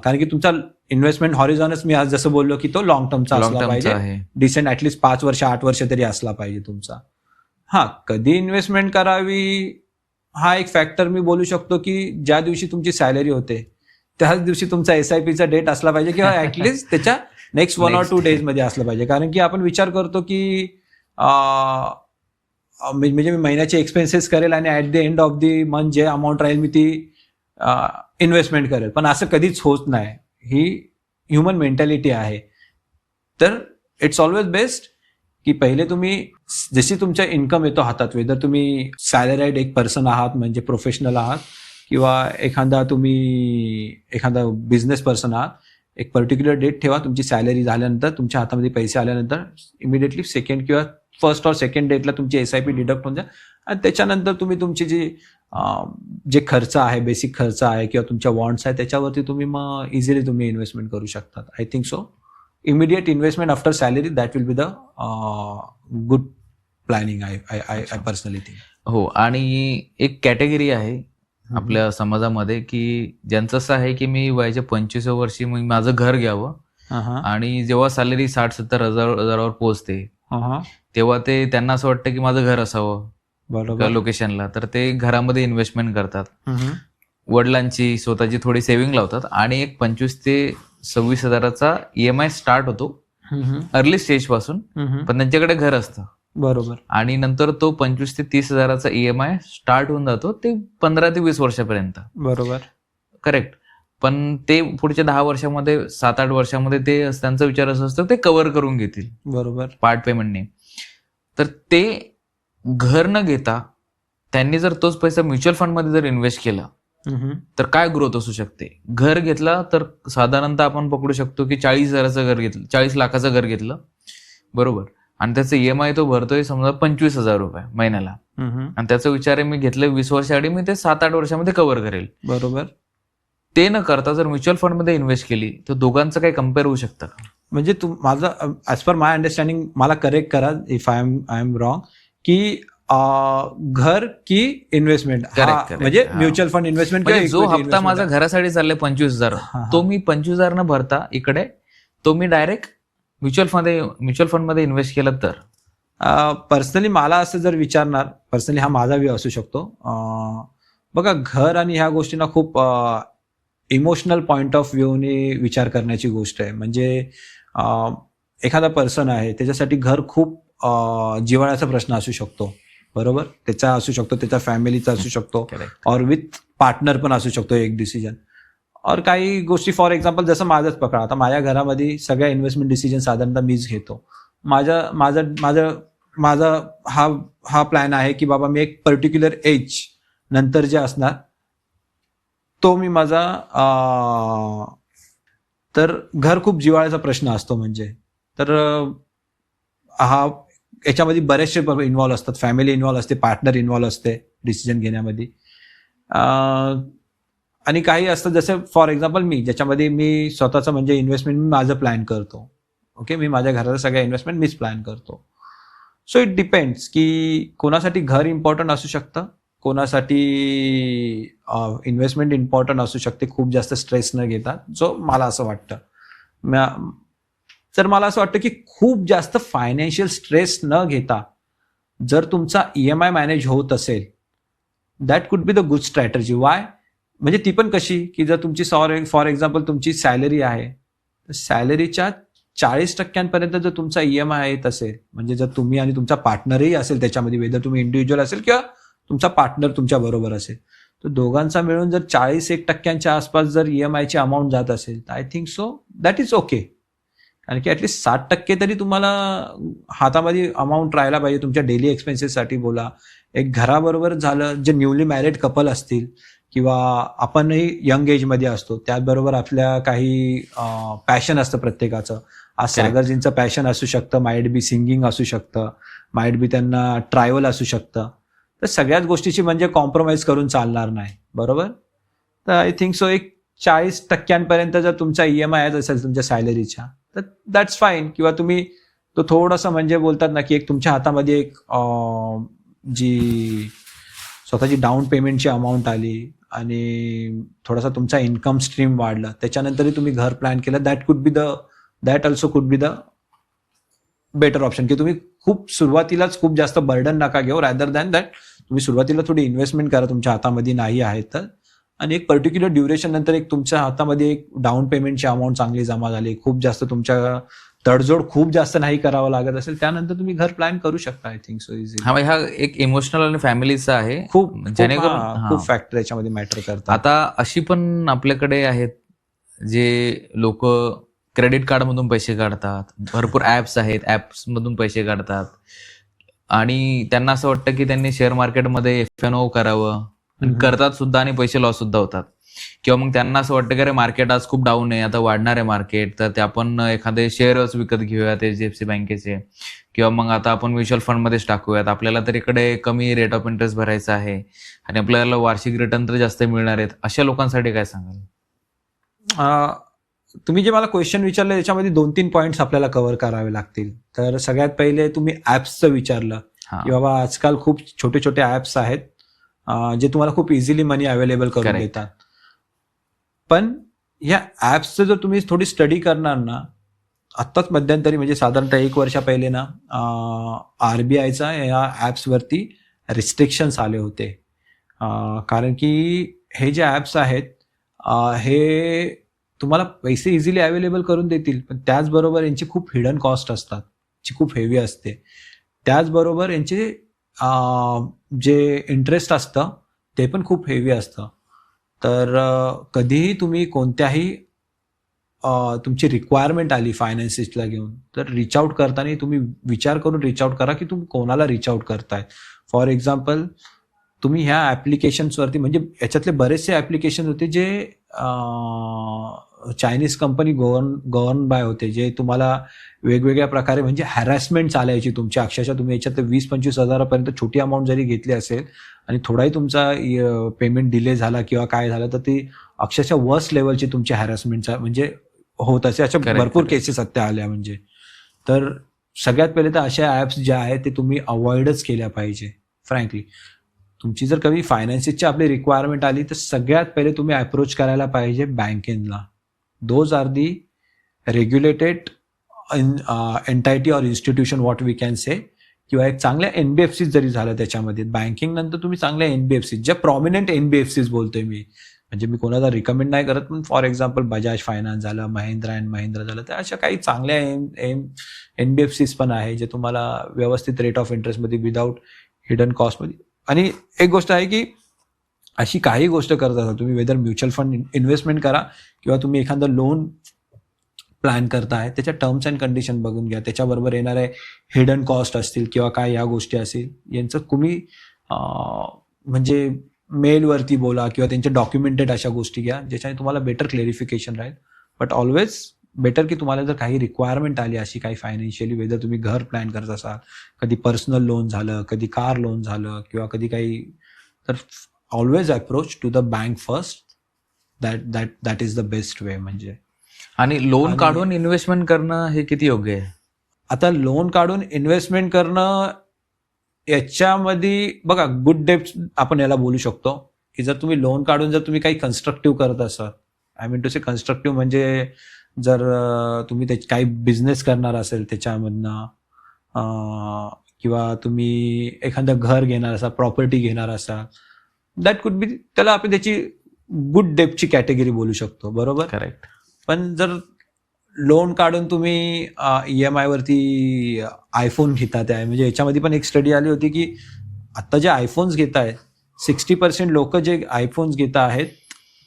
कारण की तुमचा इन्व्हेस्टमेंट हॉरिझॉनच मी आज जसं बोललो की तो लॉंग टर्मचा लॉंग असला टर्मचं पाहिजे, आहे. डिसेंट ऍटलीस्ट 5 वर्ष 8 वर्ष तरी असला पाहिजे तुमचा. हा, कधी इन्व्हेस्टमेंट करावी हा एक फॅक्टर मी बोलू शकतो की ज्या दिवशी तुमची सॅलरी होते त्याच दिवशी तुमचा एसआयपीचा डेट असला पाहिजे किंवा ऍटलीस्ट त्याच्या नेक्स्ट 1 or 2 डेज मध्ये असलं पाहिजे. कारण की आपण विचार करतो की म्हणजे मी महिन्याचे एक्सपेन्सेस करेल आणि at the end of the month जे अमाऊंट राहील मी ती इन्व्हेस्टमेंट करेल, पण असं कधीच होत नाही. ही ह्युमन मेंटॅलिटी आहे. तर इट्स ऑलवेज बेस्ट की पहिले तुम्ही जशी तुमच्या इन्कम येतो हातात, वेदर तुम्ही सॅलराईड एक पर्सन आहात म्हणजे प्रोफेशनल आहात किंवा एखादा बिझनेस पर्सन आहात, एक पर्टिक्युलर डेट ठेवा. तुमची सॅलरी झाल्यानंतर तुमच्या हातामध्ये पैसे आल्यानंतर इमिडिएटली सेकंड किंवा फर्स्ट और सेकंड डेटला तुमची एसआयपी डिडक्ट होऊन जाईल आणि त्याच्यानंतर तुम्ही तुमची जे खर्च आहे, बेसिक खर्च आहे किंवा तुमच्या वॉन्ट्स आहे त्याच्यावरती तुम्ही मग इझिली तुम्ही इन्व्हेस्टमेंट करू शकतात. I think so immediate investment after salary, that will be the good planning. I personally think. हो, आणि एक कॅटेगरी आहे आपल्या समाजामध्ये की ज्यांचं असं आहे की मी वयाच्या 25व्या वर्षी मग माझं घर घ्यावं आणि जेव्हा सॅलरी 60-70 हजारावर पोहोचते तेव्हा त्यांना असं वाटतं की माझं घर असावं बरोबर लोकेशनला, तर ते घरामध्ये इन्व्हेस्टमेंट करतात. वडिलांची स्वतःची थोडी सेव्हिंग लावतात आणि एक 25 ते 26 हजाराचा EMI स्टार्ट होतो अर्ली स्टेज पासून, पण त्यांच्याकडे घर असतं. बरोबर. आणि नंतर तो 25 ते 30 हजाराचा EMI स्टार्ट होऊन जातो ते 15 ते 20 वर्षापर्यंत. बरोबर. करेक्ट. पण ते पुढच्या 10 वर्षामध्ये 7-8 वर्षामध्ये ते त्यांचा विचार असं असतं ते कव्हर करून घेतील. बरोबर. पार्ट पेमेंटने. तर ते घर न घेता त्यांनी जर तोच पैसा म्युच्युअल फंडमध्ये जर इन्व्हेस्ट केला तर काय ग्रोथ असू शकते. घर घेतला तर साधारणतः आपण पकडू शकतो की 40 हजाराचं घर घेतलं, 40 लाखाचं घर घेतलं, बरोबर, आणि त्याचं EMI तो भरतोय समजा 25,000 रुपये महिन्याला, आणि त्याचा विचार आहे मी घेतलं 20 वर्षाआधी मी ते 7-8 वर्षामध्ये कव्हर करेल. बरोबर. ते न करता जर म्युच्युअल फंडमध्ये इन्व्हेस्ट केली तर दोघांचं काही कम्पेअर होऊ शकतं का? म्हणजे माझं ऍज पर माय अंडरस्टँडिंग, मला करेक्ट करा इफ आय एम रॉंग, की घर की इन्व्हेस्टमेंट म्हणजे म्युच्युअल फंड इन्व्हेस्टमेंट म्हणजे जो हप्ता माझा घरासाठी चाललाय 25,000 तो मी 25,000 न भरता इकडे तो मी डायरेक्ट म्युच्युअल फंडमध्ये इन्व्हेस्ट केलं तर? पर्सनली मला असं जर विचारणार, पर्सनली हा माझा व्यू असू शकतो. बघा, घर आणि ह्या गोष्टींना खूप इमोशनल पॉइंट ऑफ व्ह्यूने विचार करण्याची गोष्ट आहे. म्हणजे एखादा पर्सन आहे त्याच्यासाठी घर खूप जिव्हाळ्याचा प्रश्न असू शकतो, बरोबर, त्याचा असू शकतो, त्याच्या फॅमिलीचा असू शकतो, और विथ पार्टनर पण असू शकतो एक डिसिजन. और काही गोष्टी फॉर एक्झाम्पल जसं माझंच पकडा, आता माझ्या घरामध्ये सगळ्या इन्व्हेस्टमेंट डिसिजन साधारणतः मीच घेतो. माझा हा प्लॅन आहे की बाबा मी एक पर्टिक्युलर एज नंतर जे असणार तो मी माझा तर घर खूप जिव्हाळ्याचा प्रश्न असतो. म्हणजे तर हा याच्यामध्ये बरेचसे इन्व्हॉल्व असतात, फॅमिली इन्व्हॉल्व असते, पार्टनर इन्व्हॉल्व असते डिसिजन घेण्यामध्ये. आणि काही असतं जसं फॉर एक्झाम्पल ज्याच्यामध्ये मी स्वतःचं म्हणजे इन्व्हेस्टमेंट मी माझं प्लॅन करतो. ओके, मी माझ्या घराचं सगळ्या इन्व्हेस्टमेंट मीच प्लॅन करतो. सो इट डिपेंड्स की कोणासाठी घर इम्पॉर्टंट असू शकतं, कोणासाठी इन्व्हेस्टमेंट इम्पॉर्टंट असू शकते, खूप जास्त स्ट्रेस न घेता. जो मला असं वाटतं, तर मला असं वाटतं की खूप जास्त फायनान्शियल स्ट्रेस न घेता जर तुमचा EMI मॅनेज होत असेल, that could be the good strategy. Y? म्हणजे ती पण कशी की जर तुमची फॉर एक्झाम्पल तुमची सॅलरी आहे, तर सॅलरीच्या 40% जर तुमचा EMI येत असेल, म्हणजे जर तुम्ही आणि तुमचा पार्टनरही असेल त्याच्यामध्ये, वेदर तुम्ही इंडिव्हिज्युअल असेल किंवा तुमचा पार्टनर तुमच्या बरोबर असेल, तर दोघांचा मिळून जर 41% आसपास जर EMIची अमाऊंट जात असेल, तर I think so that is okay. कारण की ऍटलीस्ट 60% तरी तुम्हाला हातामध्ये अमाऊंट राहायला पाहिजे तुमच्या डेली एक्सपेन्सेससाठी. बोला, एक घराबरोबर झालं, जे न्यूली मॅरिड कपल असतील किंवा आपणही यंग एजमध्ये असतो, त्याचबरोबर आपल्या काही पॅशन असतं प्रत्येकाचं, आज सागरजींचं पॅशन असू शकतं, माइट बी सिंगिंग असू शकतं, माइट बी त्यांना ट्रायव्हल असू शकतं. तर सगळ्याच गोष्टीची म्हणजे कॉम्प्रोमाइज करून चालणार नाही, बरोबर. तर आय थिंक सो एक 40% जर तुमचा EMI येत असेल तुमच्या सॅलरीच्या, तर दॅट्स फाईन. किंवा तुम्ही तो थोडासा म्हणजे बोलतात ना की एक तुमच्या हातामध्ये एक जी स्वतःची डाऊन पेमेंटची अमाऊंट आली आणि थोडासा तुमचा इन्कम स्ट्रीम वाढला, त्याच्यानंतरही तुम्ही घर प्लॅन केलं, that also could be the better option. की तुम्ही खूप सुरुवातीलाच खूप जास्त बर्डन नका घेऊ, रॅदर दॅन दॅट तुम्ही सुरुवातीला थोडी इन्व्हेस्टमेंट करा तुमच्या हातामध्ये नाही आहे तर, आणि एक पर्टिक्युलर ड्युरेशन नंतर एक तुमच्या हातामध्ये एक डाऊन पेमेंटची अमाऊंट चांगली जमा झाली, खूप जास्त तुमच्या तडजोड खूप जास्त नाही करावं लागत असेल, त्यानंतर तुम्ही घर प्लॅन करू शकता. I think so easy. हा एक इमोशनल आणि फॅमिलीचा आहे, खूप जेणेकरून खूप फॅक्टर याच्यामध्ये मॅटर करतात. आता अशी पण आपल्याकडे आहेत जे लोक क्रेडिट कार्ड मधून पैसे काढतात, भरपूर ऍप्स आहेत, ऍप्स मधून पैसे काढतात आणि त्यांना असं वाटतं की त्यांनी शेअर मार्केटमध्ये F&O करावं, आणि करतात सुद्धा आणि पैसे लॉस सुद्धा होतात. किंवा मग त्यांना असं वाटतं की अरे मार्केट आज खूप डाऊन आहे, आता वाढणार आहे मार्केट, तर ते आपण एखादे शेअरच विकत घेऊयात HDFC बँकेचे, किंवा मग आता आपण म्युच्युअल फंडमध्येच टाकूयात, आपल्याला तर इकडे कमी रेट ऑफ इंटरेस्ट भरायचा आहे आणि आपल्याला वार्षिक रिटर्न तर जास्त मिळणार आहेत. अशा लोकांसाठी काय सांगाल? तुम्ही जे मला क्वेश्चन विचारले त्याच्यामध्ये 2-3 पॉईंट्स आपल्याला कव्हर करावे लागतील. तर सगळ्यात पहिले तुम्ही ऍप्सचं विचारलं की बाबा आजकाल खूप छोटे छोटे ऍप्स आहेत जे तुम्हाला खूप इझिली मनी अवेलेबल करून देतात. पण ह्या ऍप्सचं जर तुम्ही थोडी स्टडी करणार ना, आत्ताच मध्यंतरी म्हणजे साधारणतः 1 वर्षा पहिले ना RBIचा या ऍप्सवरती रिस्ट्रिक्शन्स आले होते. कारण की हे जे ऍप्स आहेत हे तुम्हाला पैसे इझिली अवेलेबल करून देतील, पण त्याचबरोबर यांची खूप हिडन कॉस्ट असतात, जी खूप हेवी असते. त्याचबरोबर यांचे जे इंटरेस्ट असतं ते पण खूप हेवी असतं. तर कधीही तुम्ही कोणत्याही तुमची रिक्वायरमेंट आली फायनान्सिसला घेऊन, तर रिच आउट करताना तुम्ही विचार करून रिच आउट करा की तुम्ही कोणाला रिच आउट करताय. फॉर एक्झाम्पल तुम्ही ह्या ॲप्लिकेशन्सवरती, म्हणजे याच्यातले बरेचसे ॲप्लिकेशन होते जे चायनीज कंपनी गव्हर्न बाय होते, जे तुम्हाला वेगवेगळ्या प्रकारे म्हणजे हॅरॅसमेंट चालायची तुमची. अक्षरशः तुम्ही याच्यात 20-25 हजारापर्यंत छोटी अमाऊंट जरी घेतली असेल आणि थोडाही तुमचा पेमेंट डिले झाला किंवा काय झालं, तर ती अक्षरशः वर्स्ट लेवलची तुमची हॅरॅसमेंटचा म्हणजे होत असे. अशा भरपूर केसेस आत्ता आल्या. म्हणजे तर सगळ्यात पहिले तर अशा ॲप्स ज्या आहेत ते तुम्ही अवॉइडच केल्या पाहिजे फ्रँकली. तुमची जर कधी फायनान्सिसची आपली रिक्वायरमेंट आली तर सगळ्यात पहिले तुम्ही अप्रोच करायला पाहिजे बँकेला. Those are the regulated entity or institution what we can say. किंवा एक चांगल्या NBFC जरी झालं त्याच्यामध्ये, बँकिंग नंतर तुम्ही चांगल्या NBFC, ज्या प्रॉमिनंट NBFCs बोलतोय मी, म्हणजे मी कोणाला रिकमेंड नाही करत, पण फॉर एक्झाम्पल बजाज फायनान्स झालं, महिंद्रा अँड महिंद्रा झालं, तर अशा काही चांगल्या NBFCs पण आहे जे तुम्हाला व्यवस्थित रेट ऑफ इंटरेस्टमध्ये विदाऊट हिडन कॉस्टमध्ये. आणि एक गोष्ट आहे की अशी काही गोष्ट करत असाल तुम्ही, वेदर म्युच्युअल फंड इन्व्हेस्टमेंट करा किंवा तुम्ही एखादं लोन प्लॅन करताय, त्याच्या टर्म्स अँड कंडिशन बघून घ्या, त्याच्याबरोबर येणारे हिडन कॉस्ट असतील किंवा काय या गोष्टी असतील, यांचं तुम्ही म्हणजे मेलवरती बोला किंवा त्यांचे डॉक्युमेंटेड अशा गोष्टी घ्या ज्याच्याने तुम्हाला बेटर क्लेरिफिकेशन राहील. बट ऑलवेज बेटर की तुम्हाला जर काही रिक्वायरमेंट आली अशी काही फायनान्शियली, वेदर तुम्ही घर प्लॅन करत असाल, कधी पर्सनल लोन झालं, कधी कार लोन झालं किंवा कधी काही, तर always approach to the bank first. That is the best way. म्हणजे आणि लोन काढून इन्व्हेस्टमेंट करणं हे किती योग्य आहे? आता लोन काढून इन्व्हेस्टमेंट करणं याच्यामध्ये बघा, गुड डेप्ट आपण याला बोलू शकतो की जर तुम्ही लोन काढून जर तुम्ही काही कन्स्ट्रक्टिव्ह करत असाल, I mean to say constructive म्हणजे जर तुम्ही काही बिझनेस करणार असेल त्याच्यामधनं, किंवा तुम्ही एखादं घर घेणार असाल, प्रॉपर्टी घेणार असाल, दॅट कुड बी, त्याला आपण त्याची गुड डेप्टची कॅटेगरी बोलू शकतो, बरोबर. करेक्ट. पण जर लोन काढून तुम्ही EMI वरती आयफोन घेतात आहे, म्हणजे याच्यामध्ये पण एक स्टडी आली होती की आता जे आयफोन्स घेत आहेत 60% लोक जे आयफोन्स घेत आहेत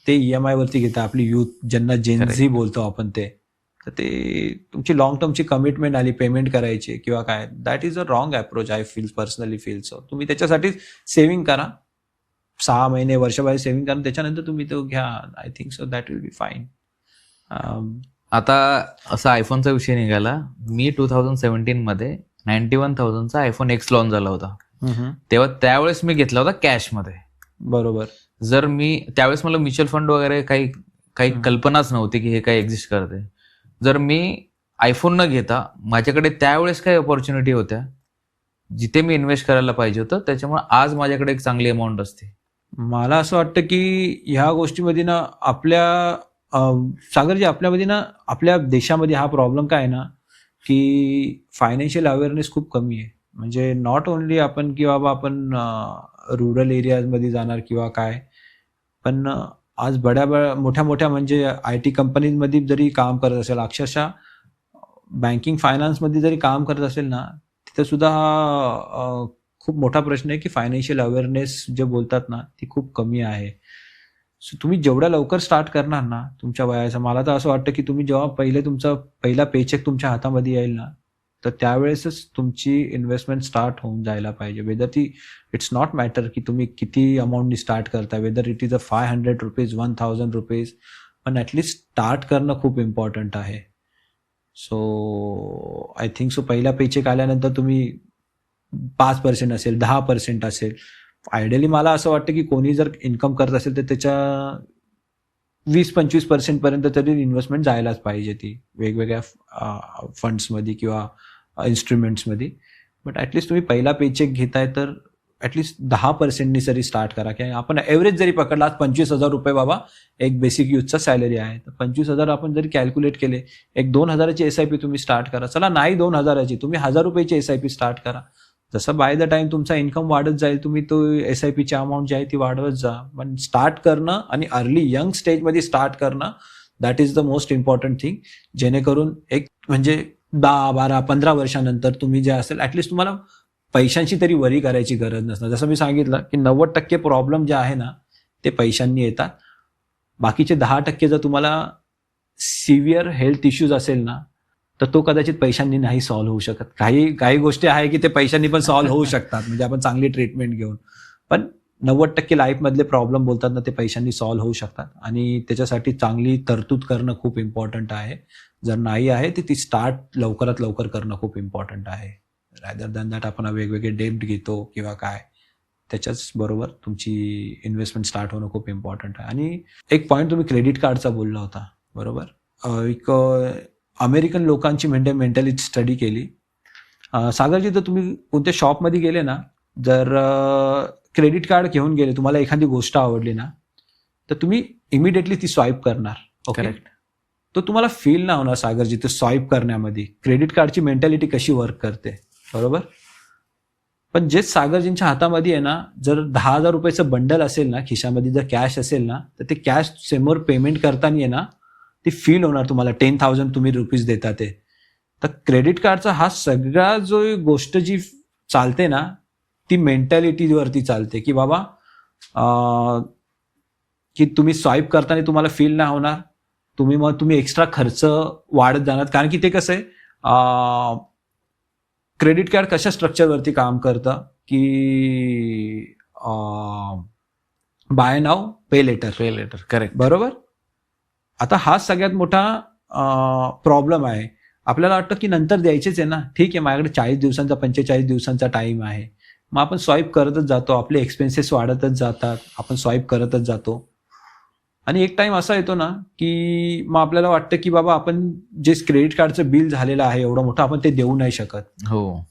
ते EMI वरती घेतात, आपली युथ ज्यांना जेनझी बोलतो आपण ते. तर ते तुमची लॉंग टर्मची कमिटमेंट आली पेमेंट करायची किंवा काय, that is a wrong approach, I feel personally feel. So तुम्ही त्याच्यासाठी सेव्हिंग करा, 6 महिने वर्षभर सेव्हिंग करा, त्याच्यानंतर तुम्ही तो घ्या. I think so that will be fine. आता असा आयफोनचा विषय निघाला. मी 2017 मध्ये 91,000चा आयफोन एक्स लॉन्च झाला होता. तेव्हा त्यावेळेस मी घेतला होता कॅशमध्ये. बरोबर. जर मी त्यावेळेस मला म्युच्युअल फंड वगैरे काही कल्पनाच नव्हती की हे काही एक्झिस्ट करते. जर मी आयफोन न घेता माझ्याकडे त्यावेळेस काही अपॉर्च्युनिटी होत्या जिथे मी इन्व्हेस्ट करायला पाहिजे होतं, त्याच्यामुळे आज माझ्याकडे एक चांगली अमाऊंट असते. मला असं वाटतं की ह्या गोष्टीमध्ये ना सागरजी आपल्यामध्ये ना आपल्या देशामध्ये हा प्रॉब्लेम काय आहे ना की फायनान्शियल अवेअरनेस खूप कमी आहे. म्हणजे नॉट ओनली आपण की बाबा आपण रुरल एरियाजमध्ये जाणार किंवा काय, पण आज मोठ्या मोठ्या म्हणजे IT कंपनीजमध्ये जरी काम करत असेल, अक्षरशः बँकिंग फायनान्समध्ये जरी काम करत असेल ना, तिथं सुद्धा खूप मोठा प्रश्न आहे की फायनान्शियल अवेअरनेस जे बोलतात ना ती खूप कमी आहे. सो तुम्ही जेवढ्या लवकर स्टार्ट करणार ना तुमच्या वयाचं, मला तर असं वाटतं की तुम्ही जेव्हा तुमचा पहिला पेचेक तुमच्या हातामध्ये येईल ना, तर त्यावेळेसच तुमची इन्व्हेस्टमेंट स्टार्ट होऊन जायला पाहिजे. वेदर इट्स नॉट मॅटर की तुम्ही किती अमाऊंटनी स्टार्ट करताय, वेदर इट इज ₹500, ₹1,000, पण ॲटलिस्ट स्टार्ट करणं खूप इम्पॉर्टंट आहे. सो आय थिंक सो पहिला पेचेक आल्यानंतर तुम्ही 5% असेल, 10% असेल, आयडियली मला असं वाटतं की कोणी जर इन्कम करत असेल तर त्याच्या 20-25% पर्यंत तरी इन्व्हेस्टमेंट जायलाच पाहिजे ती वेगवेगळ्या फंड्समध्ये किंवा इन्स्ट्रुमेंट्समध्ये. बट ॲटलिस्ट तुम्ही पहिला पेचेक घेताय तर ॲटलिस्ट 10%नी तरी स्टार्ट करा. की आपण ॲव्हरेज जरी पकडला, आज ₹25,000 बाबा एक बेसिक यूजचा सॅलरी आहे, तर 25,000 आपण जरी कॅल्क्युलेट केले, एक 2,000ची SIP तुम्ही स्टार्ट करा. चला नाही 2,000ची, तुम्ही ₹1,000ची SIP स्टार्ट करा. जसं बाय द टाइम तुमचा इन्कम वाढत जाईल, तुम्ही तो SIPची अमाऊंट जी आहे ती वाढवत जा. पण स्टार्ट करणं आणि अर्ली यंग स्टेजमध्ये स्टार्ट करणं, that is the most important thing. जेणेकरून एक म्हणजे 10, 12, 15 वर्षानंतर तुम्ही जे असेल ॲटलिस्ट तुम्हाला पैशांची तरी वरी करायची गरज नसणार. जसं मी सांगितलं की 90% प्रॉब्लेम जे आहे ना ते पैशांनी येतात. बाकीचे 10% जर तुम्हाला सिव्हिअर हेल्थ इश्यूज असेल ना, तर तो कदाचित पैशांनी नाही सॉल्व्ह होऊ शकत. काही गोष्टी आहे की ते पैशांनी पण सॉल्व्ह होऊ शकतात, म्हणजे आपण चांगली ट्रीटमेंट घेऊन. पण 90% लाईफमधले प्रॉब्लेम बोलतात ना ते पैशांनी सॉल्व्ह होऊ शकतात, आणि त्याच्यासाठी चांगली तरतूद करणं खूप इम्पॉर्टंट आहे. जर नाही आहे तर ती स्टार्ट लवकरात लवकर करणं खूप इम्पॉर्टंट आहे. रॅदर दॅन दॅट आपण वेगवेगळे डेब्ट घेतो किंवा काय, त्याच्याच बरोबर तुमची इन्व्हेस्टमेंट स्टार्ट होणं खूप इम्पॉर्टंट आहे. आणि एक पॉईंट तुम्ही क्रेडिट कार्डचा बोलला होता, बरोबर. एक अमेरिकन लोकांची मेंटॅलिटी स्टडी केली. सागरजी, तर तुम्ही कोणत्या शॉपमध्ये गेले ना, जर क्रेडिट कार्ड घेऊन गेले, तुम्हाला एखादी गोष्ट आवडली ना, तर तुम्ही इमिडिएटली ती स्वाईप करणार. Okay, correct. तो तुम्हाला फील नाही होणार सागरजी ते स्वाईप करण्यामध्ये क्रेडिट कार्डची मेंटॅलिटी कशी वर्क करते, बरोबर. पण जे सागरजींच्या हातामध्ये आहे ना, जर ₹10,000 बंडल असेल ना, खिशामध्ये जर कॅश असेल ना, तर ते कॅश समोर पेमेंट करताना आहे ना, ती फील होणार तुम्हाला. 10,000 तुम्ही रुपीज देता ते. तर क्रेडिट कार्डचा हा सगळा जो गोष्ट जी चालते ना, ती मेंटॅलिटीवरती चालते की बाबा की तुम्ही स्वाईप करताना तुम्हाला फील नाही होणार, तुम्ही एक्स्ट्रा खर्च वाढत जाणार. कारण की ते कसं आहे, क्रेडिट कार्ड कशा स्ट्रक्चरवरती काम करतं की बाय नाव पे लेटर. करेक्ट. बरोबर. आता हा सगळ्यात मोठा प्रॉब्लेम आहे. आपल्याला वाटतं की नंतर द्यायचेच आहे ना, ठीक आहे, माझ्याकडे 40 दिवसांचा 45 दिवसांचा टाइम आहे, मग आपण स्वाईप करतच जातो, आपले एक्सपेन्सेस वाढतच जातात, आपण स्वाईप करतच जातो. आणि एक टाइम असा येतो ना की मग आपल्याला वाटतं की बाबा आपण जे क्रेडिट कार्डचं बिल झालेलं आहे एवढं मोठं, आपण ते देऊ नाही शकत. हो.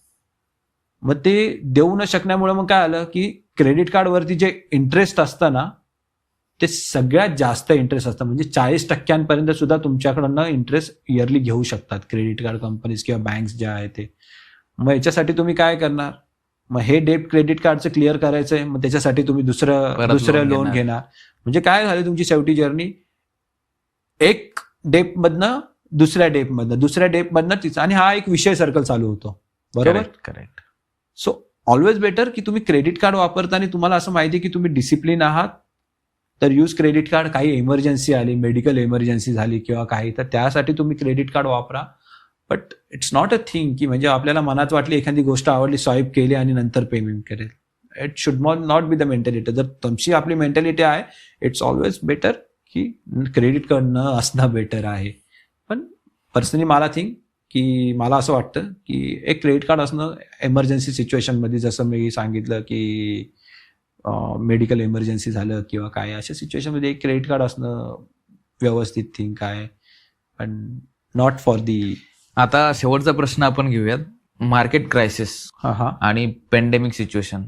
मग ते देऊ न शकण्यामुळे मग काय आलं की क्रेडिट कार्डवरती जे इंटरेस्ट असतं ना, ते सगळ्यात जास्त इंटरेस्ट असतं. म्हणजे 40% सुद्धा तुमच्याकडनं इंटरेस्ट इयरली घेऊ शकतात क्रेडिट कार्ड कंपनीज किंवा बँक्स ज्या आहेत ते. मग याच्यासाठी तुम्ही काय करणार, मग हे डेट क्रेडिट कार्डचं क्लिअर करायचंय, मग त्याच्यासाठी तुम्ही दुसरं लोन घेणार. म्हणजे काय झालं, तुमची शेवटी जर्नी एक डेपमधनं दुसऱ्या डेपमधनं तिचा, आणि हा एक विषय सर्कल चालू होतो, बरोबर. करेक्ट. सो ऑलवेज बेटर की तुम्ही क्रेडिट कार्ड वापरताना तुम्हाला असं माहिती आहे की तुम्ही डिसिप्लिन आहात, तर यूज क्रेडिट कार्ड. काही इमर्जन्सी आली, मेडिकल इमर्जन्सी झाली किंवा काही, तर त्यासाठी तुम्ही क्रेडिट कार्ड वापरा. But it's not a thing की म्हणजे आपल्याला मनात वाटली एखादी गोष्ट आवडली, स्वाईप केली आणि नंतर पेमेंट करेल. It should not be the mentality. जर तुमची आपली मेंटॅलिटी आहे, इट्स ऑलवेज बेटर की क्रेडिट कार्ड न असणं बेटर आहे. पण पर्सनली मला मला असं वाटतं की एक क्रेडिट कार्ड असणं एमर्जन्सी सिच्युएशनमध्ये, जसं मी सांगितलं की मेडिकल एमर्जन्सी झालं किंवा काय अशा सिच्युएशनमध्ये एक क्रेडिट कार्ड असणं व्यवस्थित थिंक आहे, पण नॉट फॉर दी. आता शेवटचा प्रश्न आपण घेऊयात. मार्केट क्रायसिस आणि पेंडेमिक सिच्युएशन,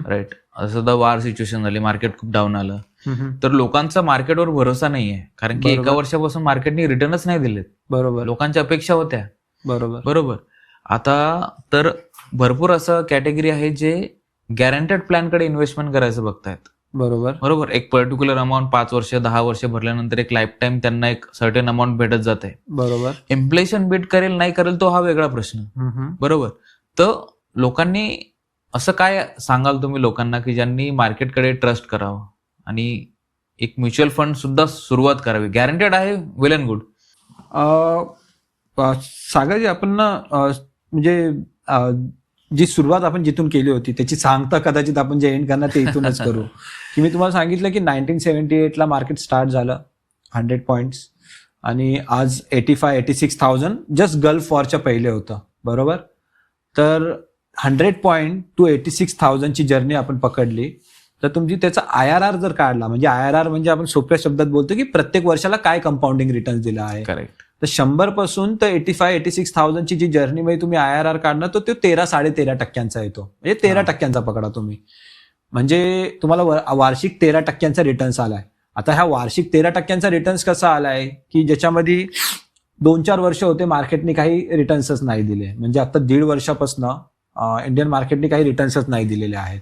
राईट, असं वार सिच्युएशन झाली, मार्केट खूप डाऊन आलं, तर लोकांचा मार्केटवर भरोसा नाहीये, कारण की एका वर्षापासून मार्केटने रिटर्नच नाही दिलेत. बरोबर. लोकांच्या अपेक्षा होत्या. बरोबर. आता तर भरपूर असं कॅटेगरी आहे जे गॅरंटेड प्लॅनकडे इन्व्हेस्टमेंट करायचं बघतायत. बरोबर. एक पर्टिक्युलर अमाऊंट 5 वर्ष 10 वर्ष भरल्यानंतर एक लाईफ टाईम त्यांना एक सर्टेन अमाऊंट भेटत जाते. बरोबर. इन्फ्लेशन बीट करेल नाही करेल तो हा वेगळा प्रश्न. बरोबर. तर लोकांनी असं काय सांगाल तुम्ही लोकांना की ज्यांनी मार्केटकडे ट्रस्ट करावं आणि एक म्युच्युअल फंड सुद्धा सुरुवात करावी? गॅरंटेड आहे, वेल अँड गुड. सागरजी, आपण ना म्हणजे जी सुरुवात आपण जिथून केली होती त्याची सांगता कदाचित आपण जे एंड करणार ते इथूनच करू. की मी तुम्हाला सांगितलं की 1978ला मार्केट स्टार्ट झालं 100 पॉईंट्स आणि आज 85-86,000 जस्ट गल्फ वॉरच्या पहिले होतं. बरोबर. तर 100 पॉईंट टू 86,000ची जर्नी आपण पकडली तर तुमची त्याचा IRR जर काढला, म्हणजे IRR म्हणजे आपण सोप्या शब्दात बोलतो की प्रत्येक वर्षाला काय कंपाऊंडिंग रिटर्न दिला आहे. करेक्ट. तर 100 पासून तर 85-86,000ची जी जर्नी मध्ये तुम्ही IRR काढणार तो 13-13.5% येतो, म्हणजे 13% पकडा तुम्ही. म्हणजे तुम्हाला वार्षिक 13% रिटर्न्स आलाय. आता ह्या वार्षिक 13% रिटर्न्स कसा आलाय की ज्याच्यामध्ये 2-4 वर्ष होते मार्केटने काही रिटर्न्सच नाही दिले, म्हणजे आता 1.5 वर्षापासून इंडियन मार्केटने काही रिटर्न्सच नाही दिलेले आहेत.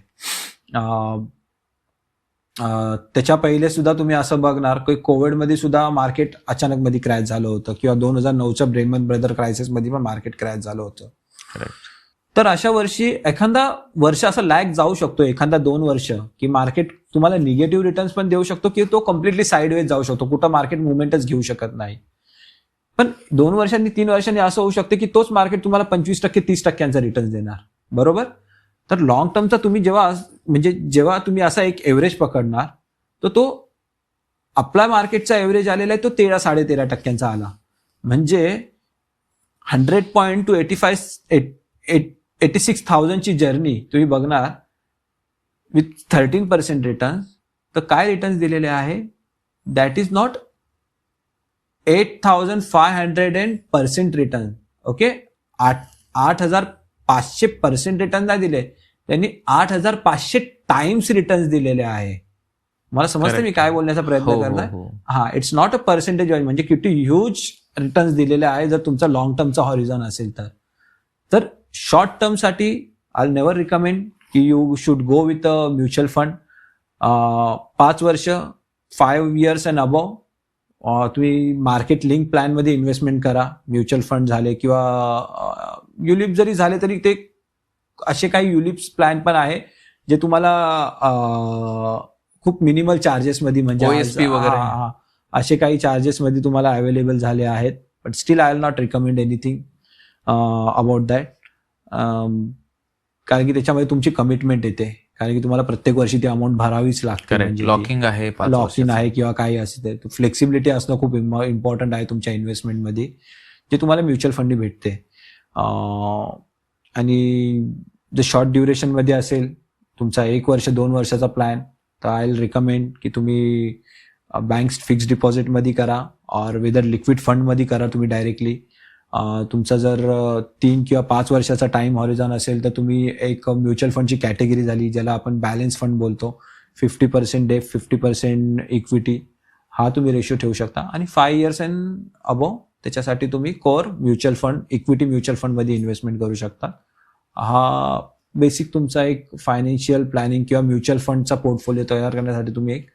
त्याच्या पहिले सुद्धा तुम्ही असं बघणार की कोविडमध्ये सुद्धा मार्केट अचानक मध्ये क्रॅश झालं होतं, किंवा 2009च्या ब्रेमन ब्रदर क्रायसिस मध्ये पण मार्केट क्रॅश झालं होतं. तर अशा वर्षी एखादा वर्ष असं लॅग जाऊ शकतो, एखादा 2 वर्ष, की मार्केट तुम्हाला निगेटिव्ह रिटर्न्स पण देऊ शकतो की तो कम्प्लिटली साईडवेज जाऊ शकतो, कुठं मार्केट मुवमेंटच घेऊ शकत नाही. पण 2 वर्षांनी 3 वर्षांनी असं होऊ शकतं की तोच मार्केट तुम्हाला 25%-30% रिटर्न देणार. बरोबर. तर लॉंग टर्मचा तुम्ही जेव्हा तुम्ही असा एक एव्हरेज पकडणार तर तो आपला मार्केटचा एव्हरेज आलेला आहे तो 13-13.5% आला. म्हणजे 100 पॉईंट टू 86,000ची जर्नी तुम्ही बघणार विथ 13% रिटर्न, तर काय रिटर्न्स दिलेले आहे? That is not 8,500% return. Okay. 8,500% return नाही दिले त्यांनी, 8,500 टाइम्स रिटर्न्स दिलेले आहे. मला समजतं मी काय बोलण्याचा प्रयत्न करणार. हा, it's not a percentage wise, म्हणजे किती ह्यूज रिटर्न्स दिलेले आहे जर तुमचा लॉंग टर्मचा हॉरिझॉन असेल तर शॉर्ट टर्मसाठी आय नेव्हर रिकमेंड की you should go with a mutual fund. 5 वर्ष 5 years अँड अबव तुम्ही मार्केट लिंक प्लॅन मध्ये इन्व्हेस्टमेंट करा. म्युच्युअल फंड झाले किंवा युलिप जरी झाले तरी ते असे काही युलिप्स प्लॅन पण आहे जे तुम्हाला खूप मिनिमल चार्जेस मध्ये, म्हणजे OSP वगैरे असे काही चार्जेस मध्ये तुम्हाला अवेलेबल झाले आहेत. But still I will not recommend anything about that, कारण की त्याच्यामध्ये तुमची कमिटमेंट येते, कारण की तुम्हाला प्रत्येक वर्षी ती अमाऊंट भरावीच लागते. म्हणजे लॉकिंग आहे किंवा काही असेल तर फ्लेक्सिबिलिटी असणं खूप इम्पॉर्टंट आहे तुमच्या इन्व्हेस्टमेंटमध्ये, जे तुम्हाला म्युच्युअल फंड भेटते. आणि जर शॉर्ट ड्युरेशनमध्ये असेल तुमचा 1 वर्ष 2 वर्षाचा प्लॅन, तर आय विल रिकमेंड की तुम्ही बँक फिक्स्ड डिपॉझिटमध्ये करा और वेदर लिक्विड फंडमध्ये करा तुम्ही डायरेक्टली. तुमचा जर 3 किंवा 5 वर्षाचा टाइम हॉरिझॉन असेल तर तुम्ही एक म्युच्युअल फंडची कॅटेगरी झाली ज्याला आपण बॅलन्स फंड बोलतो. 50% डेट 50% इक्विटी हा तुम्ही रेशो ठेवू शकता. आणि 5 years अँड अबव त्याच्यासाठी तुम्ही core mutual fund, equity mutual फंडमध्ये इन्व्हेस्टमेंट करू शकता. हा बेसिक तुमचा एक फायनान्शियल प्लॅनिंग किंवा म्युच्युअल फंडचा पोर्टफोलिओ तयार करण्यासाठी तुम्ही एक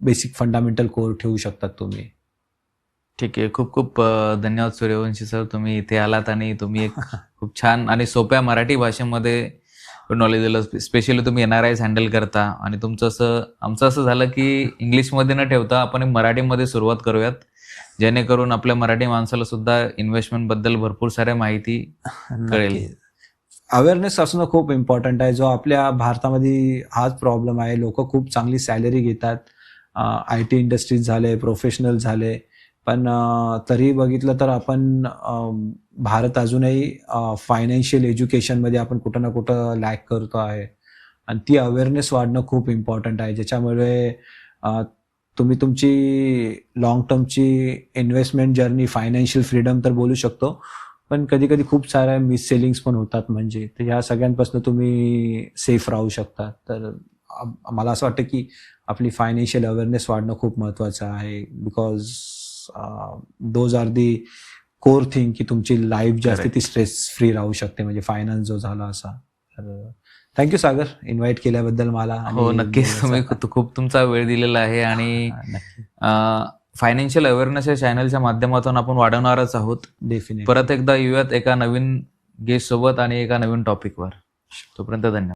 बेसिक फंडामेंटल कोर ठेवू शकतात तुम्ही. ठीक आहे. खूप खूप धन्यवाद सूर्यवंशी सर, तुम्ही इथे आलात आणि तुम्ही एक खूप छान आणि सोप्या मराठी भाषेमध्ये नॉलेज दिलं. स्पेशली तुम्ही NRIs हँडल करता आणि आमचं असं झालं की इंग्लिशमध्ये न ठेवता आपण मराठीमध्ये सुरुवात करूयात, जेणेकरून आपल्या मराठी माणसाला सुद्धा इन्व्हेस्टमेंट बद्दल भरपूर साऱ्या माहिती कळेल. अवेअरनेस असणं खूप इम्पॉर्टंट आहे, जो आपल्या भारतामध्ये हाच प्रॉब्लेम आहे. लोक खूप चांगली सॅलरी घेतात, IT इंडस्ट्रीज झाले, प्रोफेशनल झाले, पण तरी बघितलं तर आपण भारत अजूनही फायनान्शियल एज्युकेशनमध्ये आपण कुठं ना कुठं लॅक करतो आहे आणि ती अवेअरनेस वाढणं खूप इम्पॉर्टंट आहे, ज्याच्यामुळे तुम्ही तुमची लॉंग टर्मची इन्व्हेस्टमेंट जर्नी फायनान्शियल फ्रीडम तर बोलू शकतो, पण कधी कधी खूप साऱ्या मिस सेलिंग्स पण होतात, म्हणजे तर ह्या सगळ्यांपासून तुम्ही सेफ राहू शकता. तर मला असं वाटतं की आपली फायनान्शियल अवेअरनेस वाढणं खूप महत्त्वाचं आहे, because those are the core thing की तुमची लाईफ जी असते Correct. ती स्ट्रेस फ्री राहू शकते, म्हणजे फायनान्स जो झाला असा. तर थँक्यू सागर, इन्व्हाइट केल्याबद्दल मला. हो, नक्कीच. तुम्ही खूप तुमचा वेळ दिलेला आहे आणि नक्की, फायनान्शियल अवेअरनेस या चॅनलच्या माध्यमातून आपण वाढवणारच आहोत. डेफिनेटली. परत एकदा येऊयात एका नवीन गेस्ट सोबत आणि एका नवीन टॉपिकवर. तोपर्यंत धन्यवाद.